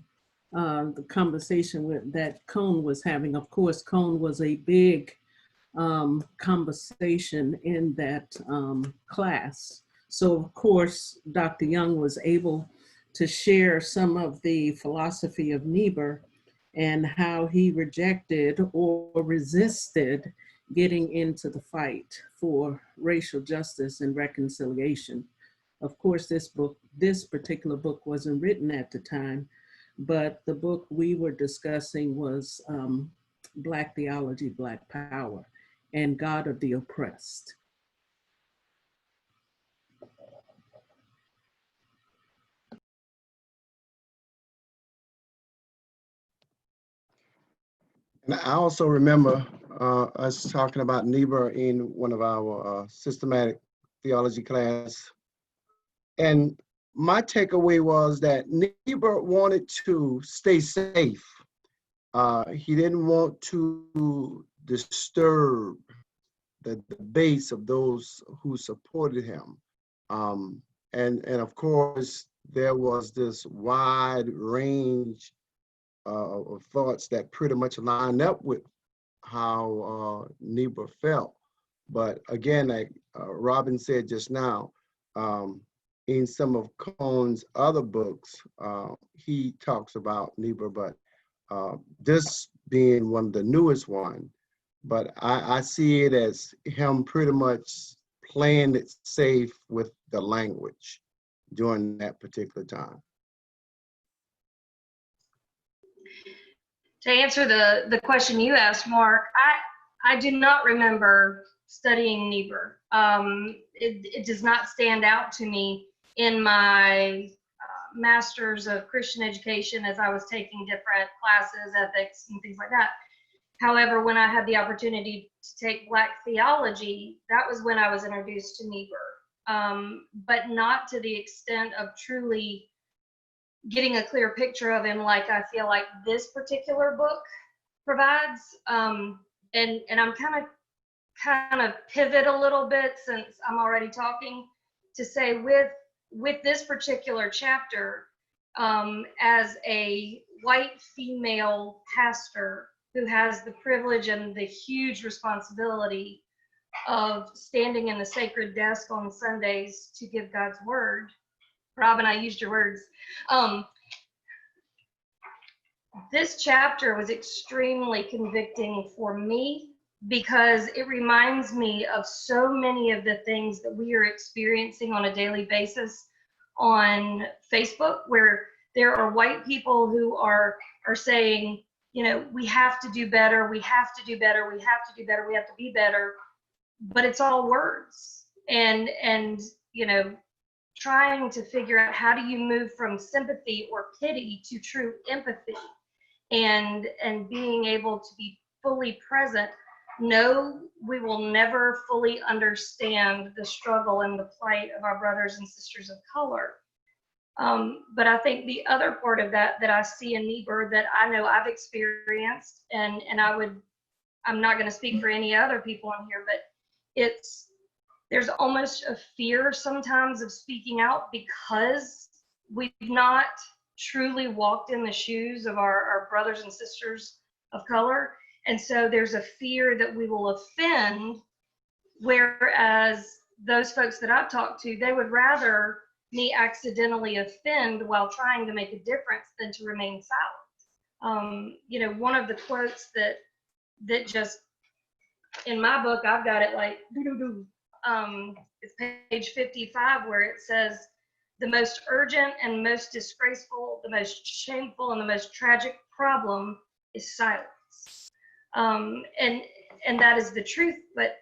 Speaker 1: conversation that Cone was having. Of course, Cone was a big conversation in that class. So of course, Dr. Young was able to share some of the philosophy of Niebuhr and how he rejected or resisted getting into the fight for racial justice and reconciliation. Of course, this particular book wasn't written at the time, but the book we were discussing was Black Theology, Black Power, and God of the Oppressed.
Speaker 9: And I also remember us talking about Niebuhr in one of our systematic theology class. And my takeaway was that Niebuhr wanted to stay safe. He didn't want to disturb the base of those who supported him. And of course, there was this wide range of thoughts that pretty much lined up with how Niebuhr felt. But again, like Robin said just now, in some of Cone's other books, he talks about Niebuhr, but this being one of the newest one. But I see it as him pretty much playing it safe with the language during that particular time.
Speaker 7: To answer the question you asked, Mark, I do not remember studying Niebuhr. It does not stand out to me in my master's of Christian education as I was taking different classes, ethics, and things like that. However, when I had the opportunity to take Black theology, that was when I was introduced to Niebuhr, but not to the extent of truly getting a clear picture of him like I feel like this particular book provides. And I'm kind of pivot a little bit since I'm already talking to say with this particular chapter, as a white female pastor who has the privilege and the huge responsibility of standing in the sacred desk on Sundays to give God's word. Robin, I used your words. This chapter was extremely convicting for me because it reminds me of so many of the things that we are experiencing on a daily basis on Facebook, where there are white people who are saying, you know, we have to do better, we have to do better, we have to do better, we have to be better, but it's all words. And you know, trying to figure out how do you move from sympathy or pity to true empathy, and being able to be fully present. No, we will never fully understand the struggle and the plight of our brothers and sisters of color. But I think the other part of that I see in Niebuhr that I know I've experienced, and I'm not going to speak for any other people in here, but there's almost a fear sometimes of speaking out because we've not truly walked in the shoes of our brothers and sisters of color. And so there's a fear that we will offend, whereas those folks that I've talked to, they would rather me accidentally offend while trying to make a difference than to remain silent. You know, one of the quotes that just, in my book, I've got it like, it's page 55, where it says, the most urgent and most disgraceful, the most shameful and the most tragic problem is silence. And that is the truth, but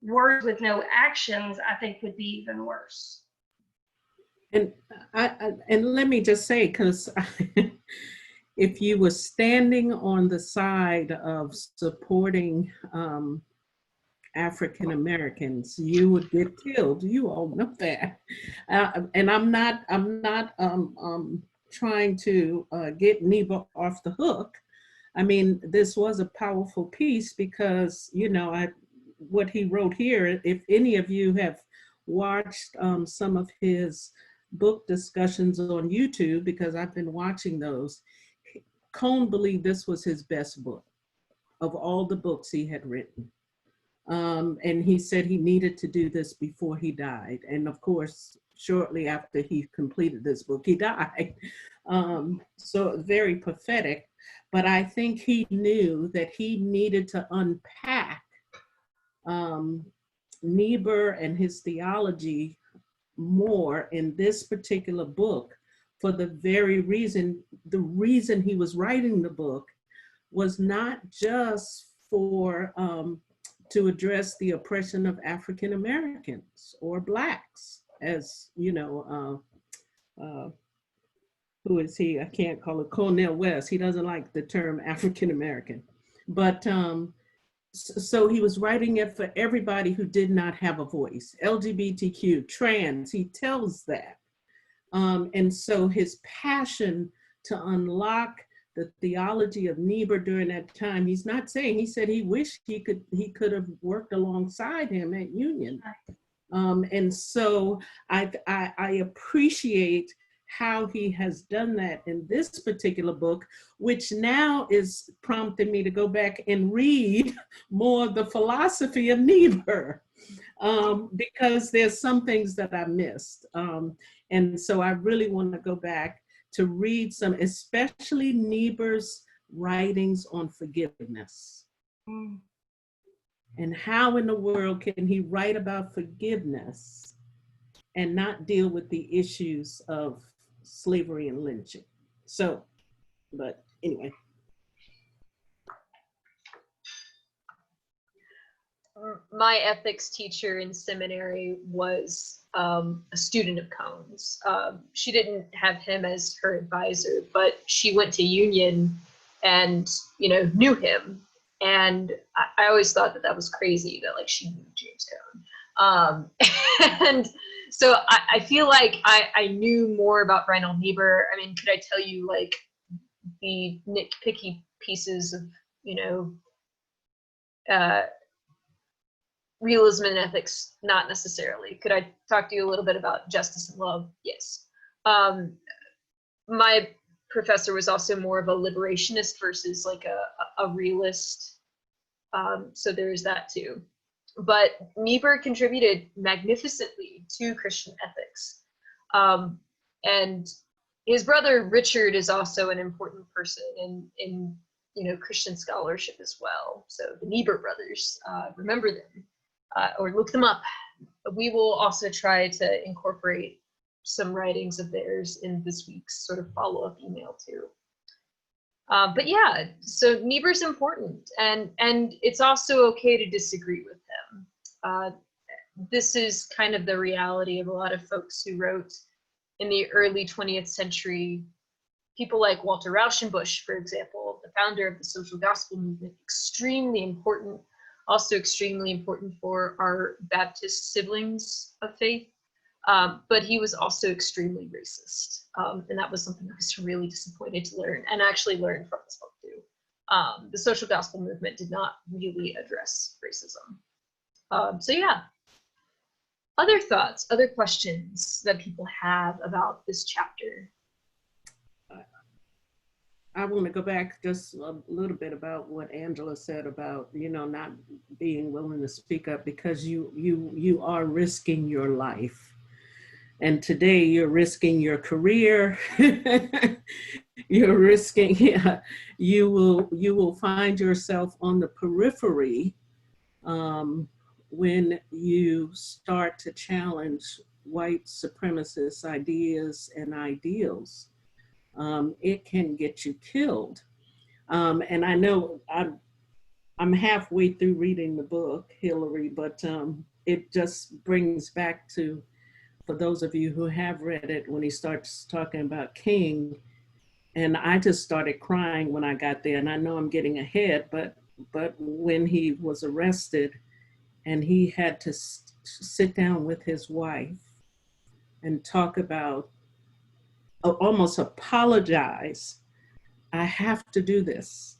Speaker 7: words with no actions, I think, would be even worse.
Speaker 1: And let me just say, because if you were standing on the side of supporting African Americans, you would get killed. You all know that. And I'm not trying to get Niebuhr off the hook. I mean, this was a powerful piece because, you know, what he wrote here, if any of you have watched some of his book discussions on YouTube, because I've been watching those, Cone believed this was his best book of all the books he had written. And he said he needed to do this before he died. And of course, shortly after he completed this book, he died. So very pathetic. But I think he knew that he needed to unpack Niebuhr and his theology more in this particular book, for the very reason, the reason he was writing the book was not just for to address the oppression of African Americans or Blacks, as you know, who is he? I can't call it Cornel West. He doesn't like the term African American, but so he was writing it for everybody who did not have a voice, LGBTQ, trans, he tells that. And so his passion to unlock the theology of Niebuhr during that time, he's not saying, he said he wished he could have worked alongside him at Union. And so I appreciate how he has done that in this particular book, which now is prompting me to go back and read more of the philosophy of Niebuhr, because there's some things that I missed. And so I really want to go back to read some, especially Niebuhr's writings on forgiveness. And how in the world can he write about forgiveness and not deal with the issues of slavery and lynching? So, but anyway.
Speaker 3: my ethics teacher in seminary was a student of Cone's. She didn't have him as her advisor, but she went to Union and, you know, knew him. And I always thought that that was crazy that like she knew James Cone. And so I feel like I knew more about Reinhold Niebuhr. I mean, could I tell you like the nitpicky pieces of, you know, realism and ethics? Not necessarily. Could I talk to you a little bit about justice and love? Yes. My professor was also more of a liberationist versus like a realist. So there's that too. But Niebuhr contributed magnificently to Christian ethics. And his brother Richard is also an important person in you know, Christian scholarship as well. So the Niebuhr brothers, remember them or look them up. We will also try to incorporate some writings of theirs in this week's sort of follow-up email too. But yeah, so Niebuhr's important, and it's also okay to disagree with him. This is kind of the reality of a lot of folks who wrote in the early 20th century. People like Walter Rauschenbusch, for example, the founder of the social gospel movement, extremely important, also extremely important for our Baptist siblings of faith. But he was also extremely racist. And that was something I was really disappointed to learn, and actually learned from this book too. The social gospel movement did not really address racism. So yeah, other thoughts, other questions that people have about this chapter?
Speaker 1: I want to go back just a little bit about what Angela said about, you know, not being willing to speak up because you are risking your life. And today you're risking your career. You're risking, yeah, you will find yourself on the periphery when you start to challenge white supremacist ideas and ideals. It can get you killed. And I know I'm halfway through reading the book, Hillary, but it just brings back to, for those of you who have read it, when he starts talking about King, and I just started crying when I got there. And I know I'm getting ahead, but when he was arrested and he had to sit down with his wife and talk about, almost apologize, I have to do this,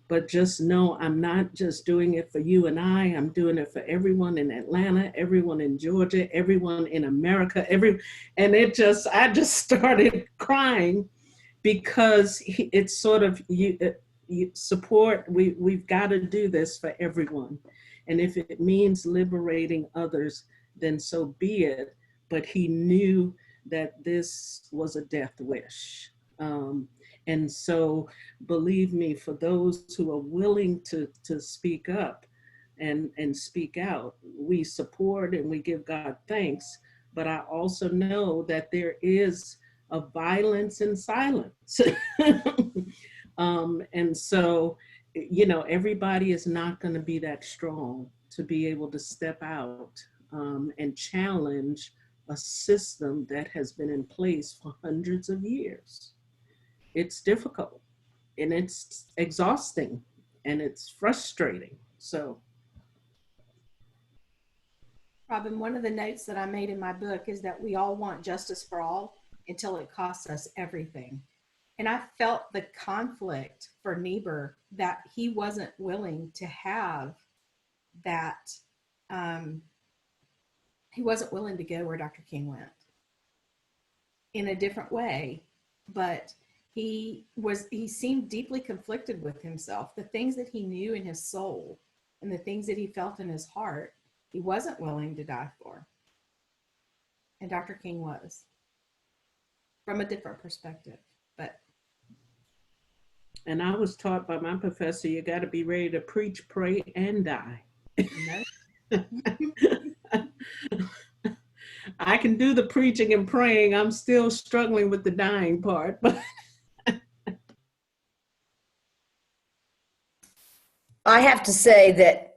Speaker 1: but just know I'm not just doing it for you and I'm doing it for everyone in Atlanta, everyone in Georgia, everyone in America, and I just started crying because it's sort of, you support, we've got to do this for everyone. And if it means liberating others, then so be it. But he knew that this was a death wish. And so believe me, for those who are willing to speak up and speak out, we support and we give God thanks. But I also know that there is a violence in silence. And so, you know, everybody is not going to be that strong to be able to step out and challenge a system that has been in place for hundreds of years. It's difficult and it's exhausting and it's frustrating. So,
Speaker 10: Robin, one of the notes that I made in my book is that we all want justice for all until it costs us everything. And I felt the conflict for Niebuhr, that he wasn't willing to have that. He wasn't willing to go where Dr. King went in a different way, but he seemed deeply conflicted with himself. The things that he knew in his soul and the things that he felt in his heart, he wasn't willing to die for. And Dr. King was, from a different perspective.
Speaker 1: And I was taught by my professor, you got to be ready to preach, pray, and die. I can do the preaching and praying. I'm still struggling with the dying part.
Speaker 11: I have to say that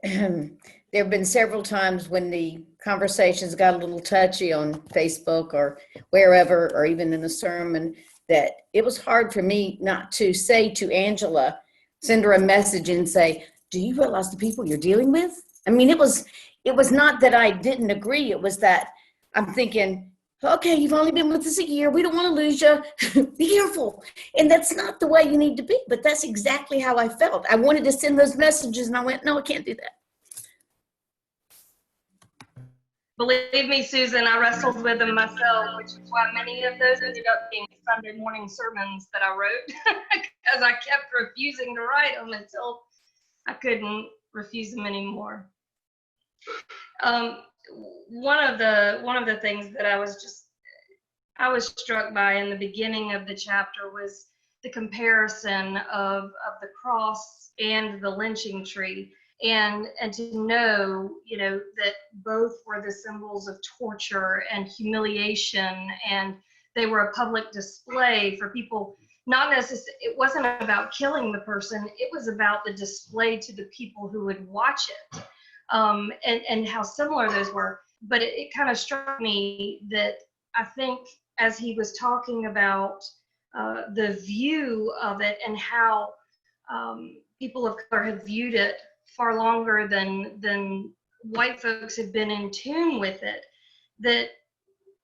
Speaker 2: there have been several times when the conversations got a little touchy on Facebook or wherever, or even in the sermon, that it was hard for me not to say to Angela, send her a message and say, do you realize the people you're dealing with? I mean, it was not that I didn't agree. It was that I'm thinking, okay, you've only been with us a year. We don't want to lose you. Be careful. And that's not the way you need to be, but that's exactly how I felt. I wanted to send those messages and I went, no, I can't do that.
Speaker 7: Believe me, Susan, I wrestled with them myself, which is why many of those ended up being Sunday morning sermons that I wrote, because I kept refusing to write them until I couldn't refuse them anymore. One of the things that I was struck by in the beginning of the chapter was the comparison of the cross and the lynching tree. And to know, that both were the symbols of torture and humiliation, and they were a public display for people. Not necessarily, it wasn't about killing the person, it was about the display to the people who would watch it, and how similar those were. But it kind of struck me that I think as he was talking about the view of it and how people of color have viewed it far longer than white folks have been in tune with it, that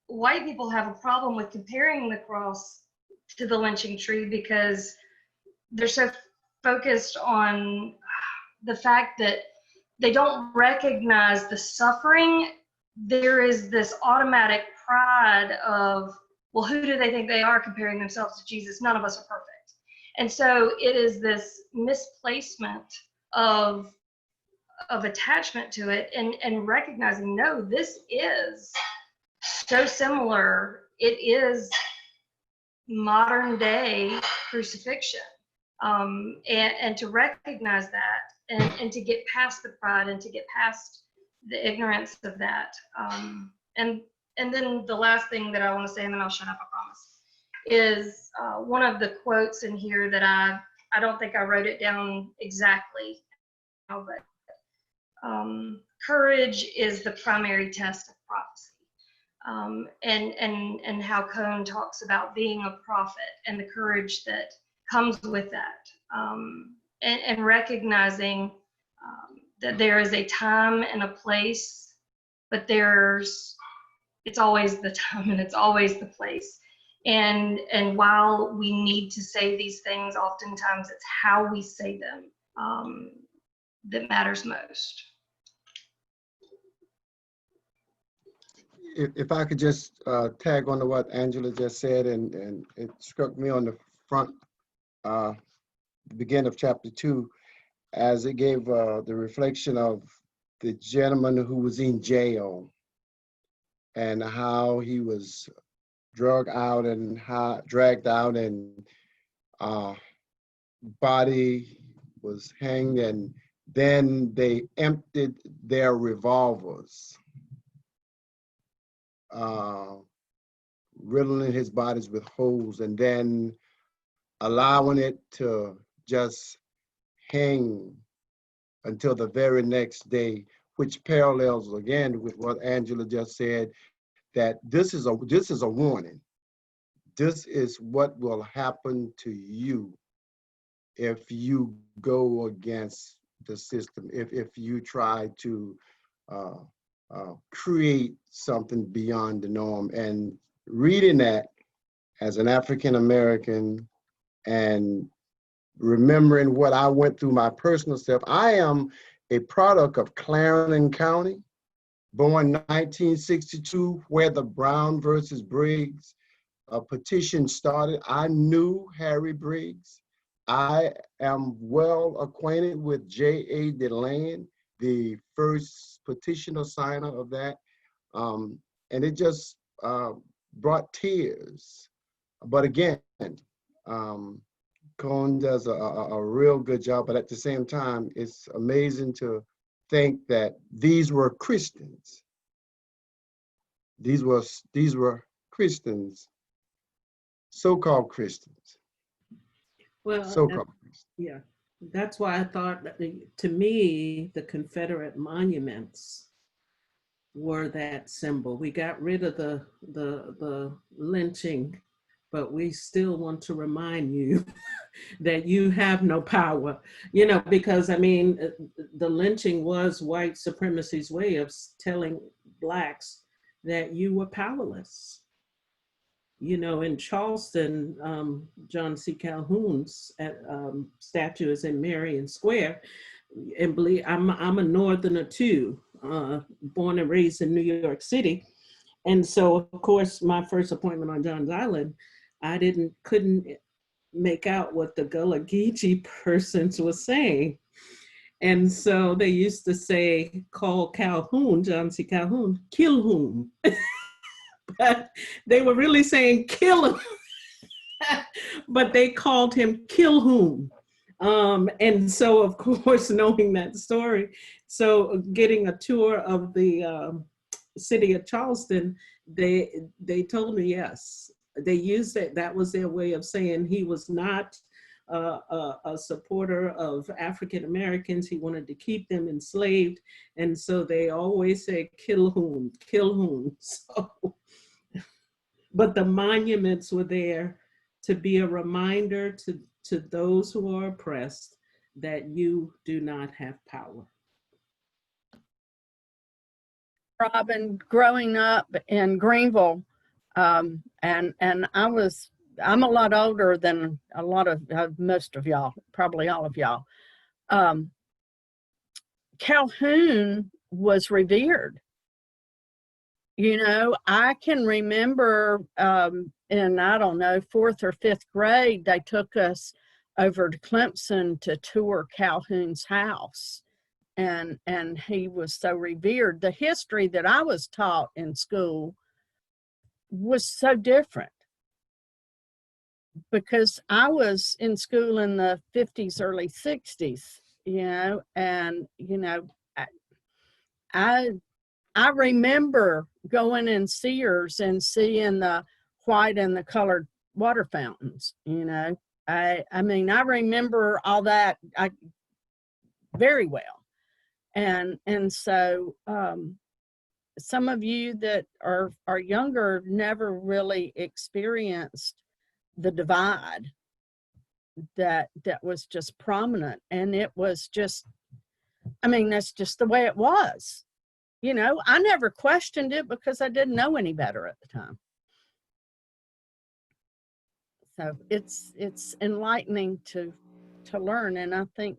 Speaker 7: white people have a problem with comparing the cross to the lynching tree because they're so focused on the fact that they don't recognize the suffering. There is this automatic pride of, well, who do they think they are comparing themselves to Jesus? None of us are perfect. And so it is this misplacement of attachment to it, and recognizing, no, this is so similar. It is modern day crucifixion, and to recognize that, and to get past the pride and to get past the ignorance of that. And then the last thing that I want to say, and then I'll shut up, I promise, is one of the quotes in here that I don't think I wrote it down exactly, but courage is the primary test of prophecy. And how Cone talks about being a prophet and the courage that comes with that, and recognizing that there is a time and a place, but it's always the time and it's always the place. And while we need to say these things, oftentimes it's how we say them that matters most.
Speaker 9: If I could just tag on to what Angela just said, and it struck me on the front, the beginning of chapter 2, as it gave the reflection of the gentleman who was in jail and how he was dragged out and body was hanged, and then they emptied their revolvers, riddling his bodies with holes, and then allowing it to just hang until the very next day, which parallels again with what Angela just said, that this is a warning. This is what will happen to you if you go against the system, if you try to create something beyond the norm. And reading that as an African American and remembering what I went through my personal self, I am a product of Clarendon County, born 1962, where the Brown versus Briggs petition started. I knew Harry Briggs. I am well acquainted with J.A. DeLane, the first petitioner signer of that. And it just brought tears. But again, Cone does a real good job, but at the same time, it's amazing to think that these were Christians. These were Christians, so-called Christians.
Speaker 1: Well,
Speaker 9: So-called Christians.
Speaker 1: yeah. That's why I thought that to me, the Confederate monuments were that symbol. We got rid of the lynching, but we still want to remind you that you have no power, because I mean, the lynching was white supremacy's way of telling Blacks that you were powerless. In Charleston, John C. Calhoun's statue is in Marion Square. And believe I'm a Northerner too, born and raised in New York City. And so, of course, my first appointment on John's Island, I couldn't make out what the Gullah Geechee persons were saying. And so they used to say, call Calhoun, John C. Calhoun, kill whom? But they were really saying kill him. But they called him kill whom. And so, of course, knowing that story, so getting a tour of the city of Charleston, they told me, yes, they used it. That was their way of saying he was not a supporter of African Americans. He wanted to keep them enslaved. And so they always say, kill whom, kill whom. So, but the monuments were there to be a reminder to those who are oppressed that you do not have power.
Speaker 11: Robin, growing up in Greenville, and I'm a lot older than a lot of most of y'all, probably all of y'all. Calhoun was revered. I can remember in, I don't know, 4th or 5th grade, they took us over to Clemson to tour Calhoun's house. And he was so revered. The history that I was taught in school was so different, because I was in school in the 50s, early 60s, and, I remember going in Sears and seeing the white and the colored water fountains, I mean, I remember all that very well. And so some of you that are younger never really experienced the divide that was just prominent. And it was just, I mean, that's just the way it was. I never questioned it because I didn't know any better at the time. So it's enlightening to learn. And I think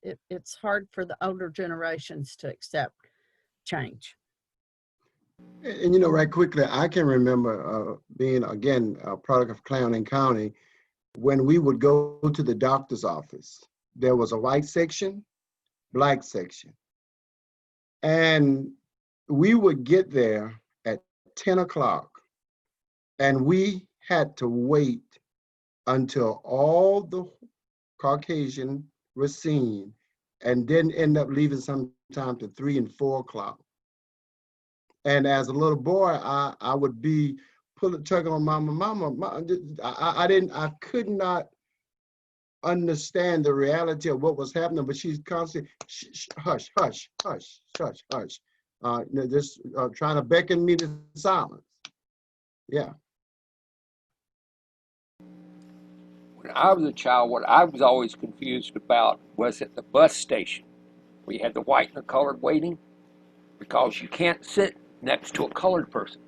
Speaker 11: it's hard for the older generations to accept change.
Speaker 9: And right quickly, I can remember being, again, a product of Clarendon County, when we would go to the doctor's office, there was a white section, black section. And we would get there at 10 o'clock, and we had to wait until all the Caucasian were seen, and then end up leaving sometime to 3 and 4 o'clock. And as a little boy, I would be tugging on mama. I could not understand the reality of what was happening, but she's constantly, hush, hush, hush, hush, hush. Just trying to beckon me to silence. Yeah.
Speaker 5: When I was a child, what I was always confused about was at the bus station. We had the white and the colored waiting, because you can't sit next to a colored person.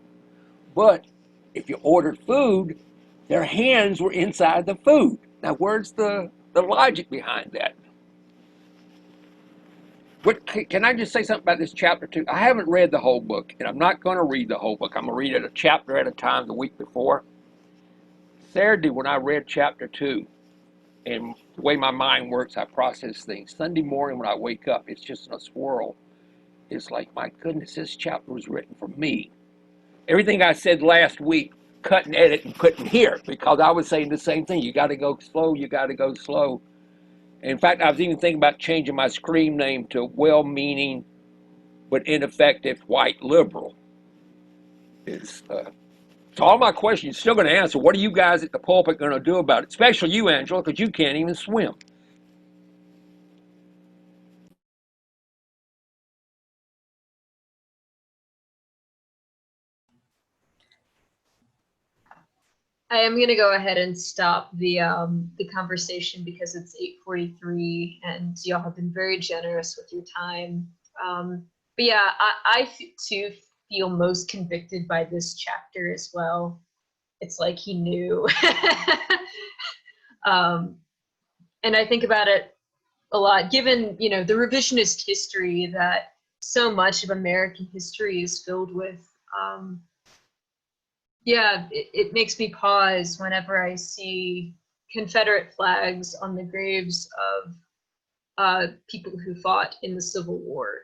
Speaker 5: But if you ordered food, their hands were inside the food. Now, where's the logic behind that? What, can I just say something about this chapter 2? I haven't read the whole book, and I'm not going to read the whole book. I'm going to read it a chapter at a time the week before. Saturday, when I read chapter 2, and the way my mind works, I process things. Sunday morning when I wake up, it's just in a swirl. It's like, my goodness, this chapter was written for me. Everything I said last week, cut and edit and put in here, because I was saying the same thing. You got to go slow, you got to go slow. In fact, I was even thinking about changing my screen name to well-meaning but ineffective white liberal. So all my questions you're still going to answer. What are you guys at the pulpit going to do about it? Especially you, Angela, because you can't even swim.
Speaker 3: I am going to go ahead and stop the conversation because it's 8:43 and y'all have been very generous with your time. But yeah, I too feel most convicted by this chapter as well. It's like he knew. And I think about it a lot, given, you know, the revisionist history that so much of American history is filled with. Yeah, it makes me pause whenever I see Confederate flags on the graves of people who fought in the Civil War.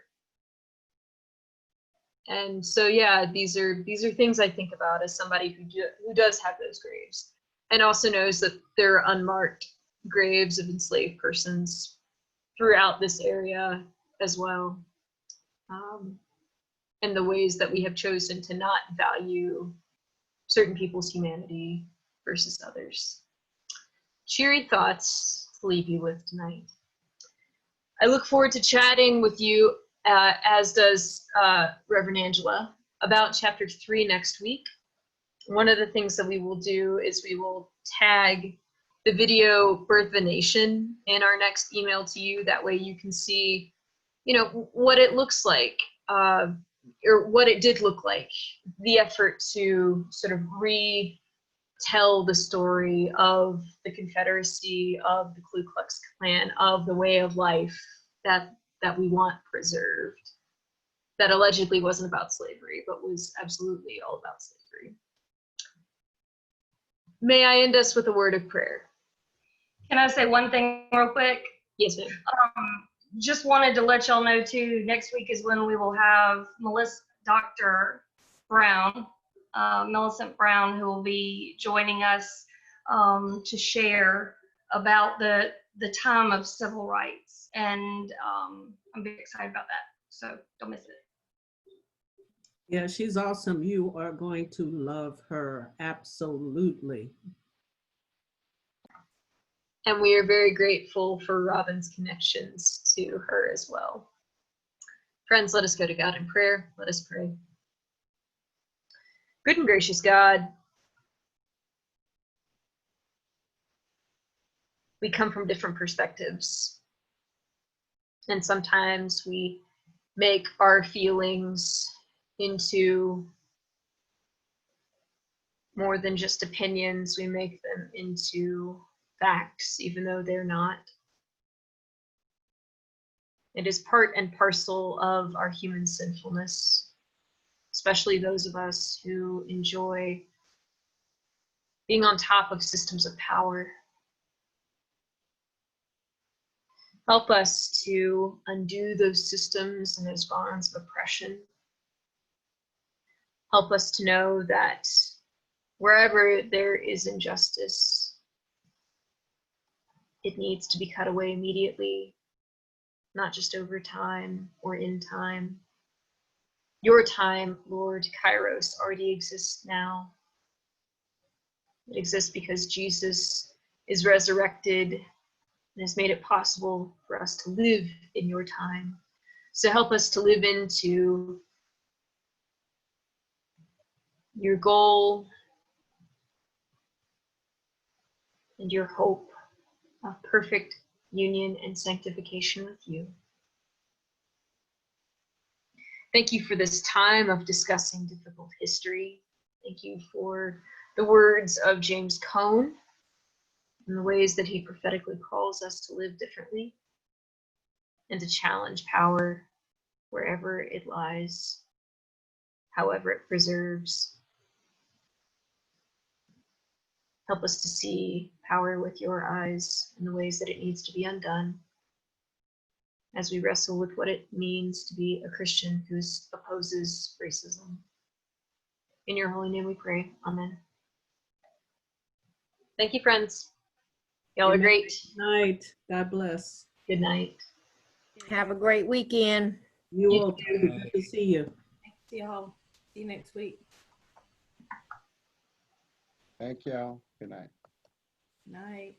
Speaker 3: And so, yeah, these are things I think about as somebody who does have those graves, and also knows that there are unmarked graves of enslaved persons throughout this area as well, and the ways that we have chosen to not value certain people's humanity versus others. Cheery thoughts to leave you with tonight. I look forward to chatting with you, as does Reverend Angela, about chapter 3 next week. One of the things that we will do is we will tag the video Birth of a Nation in our next email to you. That way you can see, you know, what it looks like, or what it did look like, the effort to sort of retell the story of the Confederacy, of the Ku Klux Klan, of the way of life that we want preserved, that allegedly wasn't about slavery, but was absolutely all about slavery. May I end us with a word of prayer?
Speaker 7: Can I say one thing real quick?
Speaker 3: Yes, ma'am.
Speaker 7: Just wanted to let y'all know too, next week is when we will have Dr. Brown, Millicent Brown, who will be joining us to share about the time of civil rights. And I'm very excited about that. So don't miss it.
Speaker 1: Yeah, she's awesome. You are going to love her. Absolutely.
Speaker 3: And we are very grateful for Robin's connections to her as well. Friends, let us go to God in prayer. Let us pray. Good and gracious God, we come from different perspectives. And sometimes we make our feelings into more than just opinions. We make them into facts, even though they're not. It is part and parcel of our human sinfulness, especially those of us who enjoy being on top of systems of power. Help us to undo those systems and those bonds of oppression. Help us to know that wherever there is injustice, it needs to be cut away immediately, not just over time or in time. Your time, Lord, Kairos, already exists now. It exists because Jesus is resurrected and has made it possible for us to live in your time. So help us to live into your goal and your hope of perfect union and sanctification with you. Thank you for this time of discussing difficult history. Thank you for the words of James Cone and the ways that he prophetically calls us to live differently and to challenge power wherever it lies, however it preserves. Help us to see power with your eyes and the ways that it needs to be undone as we wrestle with what it means to be a Christian who opposes racism. In your holy name we pray. Amen. Thank you, friends. Y'all are great.
Speaker 1: Good night. God bless.
Speaker 3: Good night.
Speaker 2: Have a great weekend.
Speaker 1: You
Speaker 3: You
Speaker 1: all
Speaker 3: too.
Speaker 1: too. Good to see you.
Speaker 10: See y'all. See you next week.
Speaker 9: Thank y'all. Good night.
Speaker 10: Night.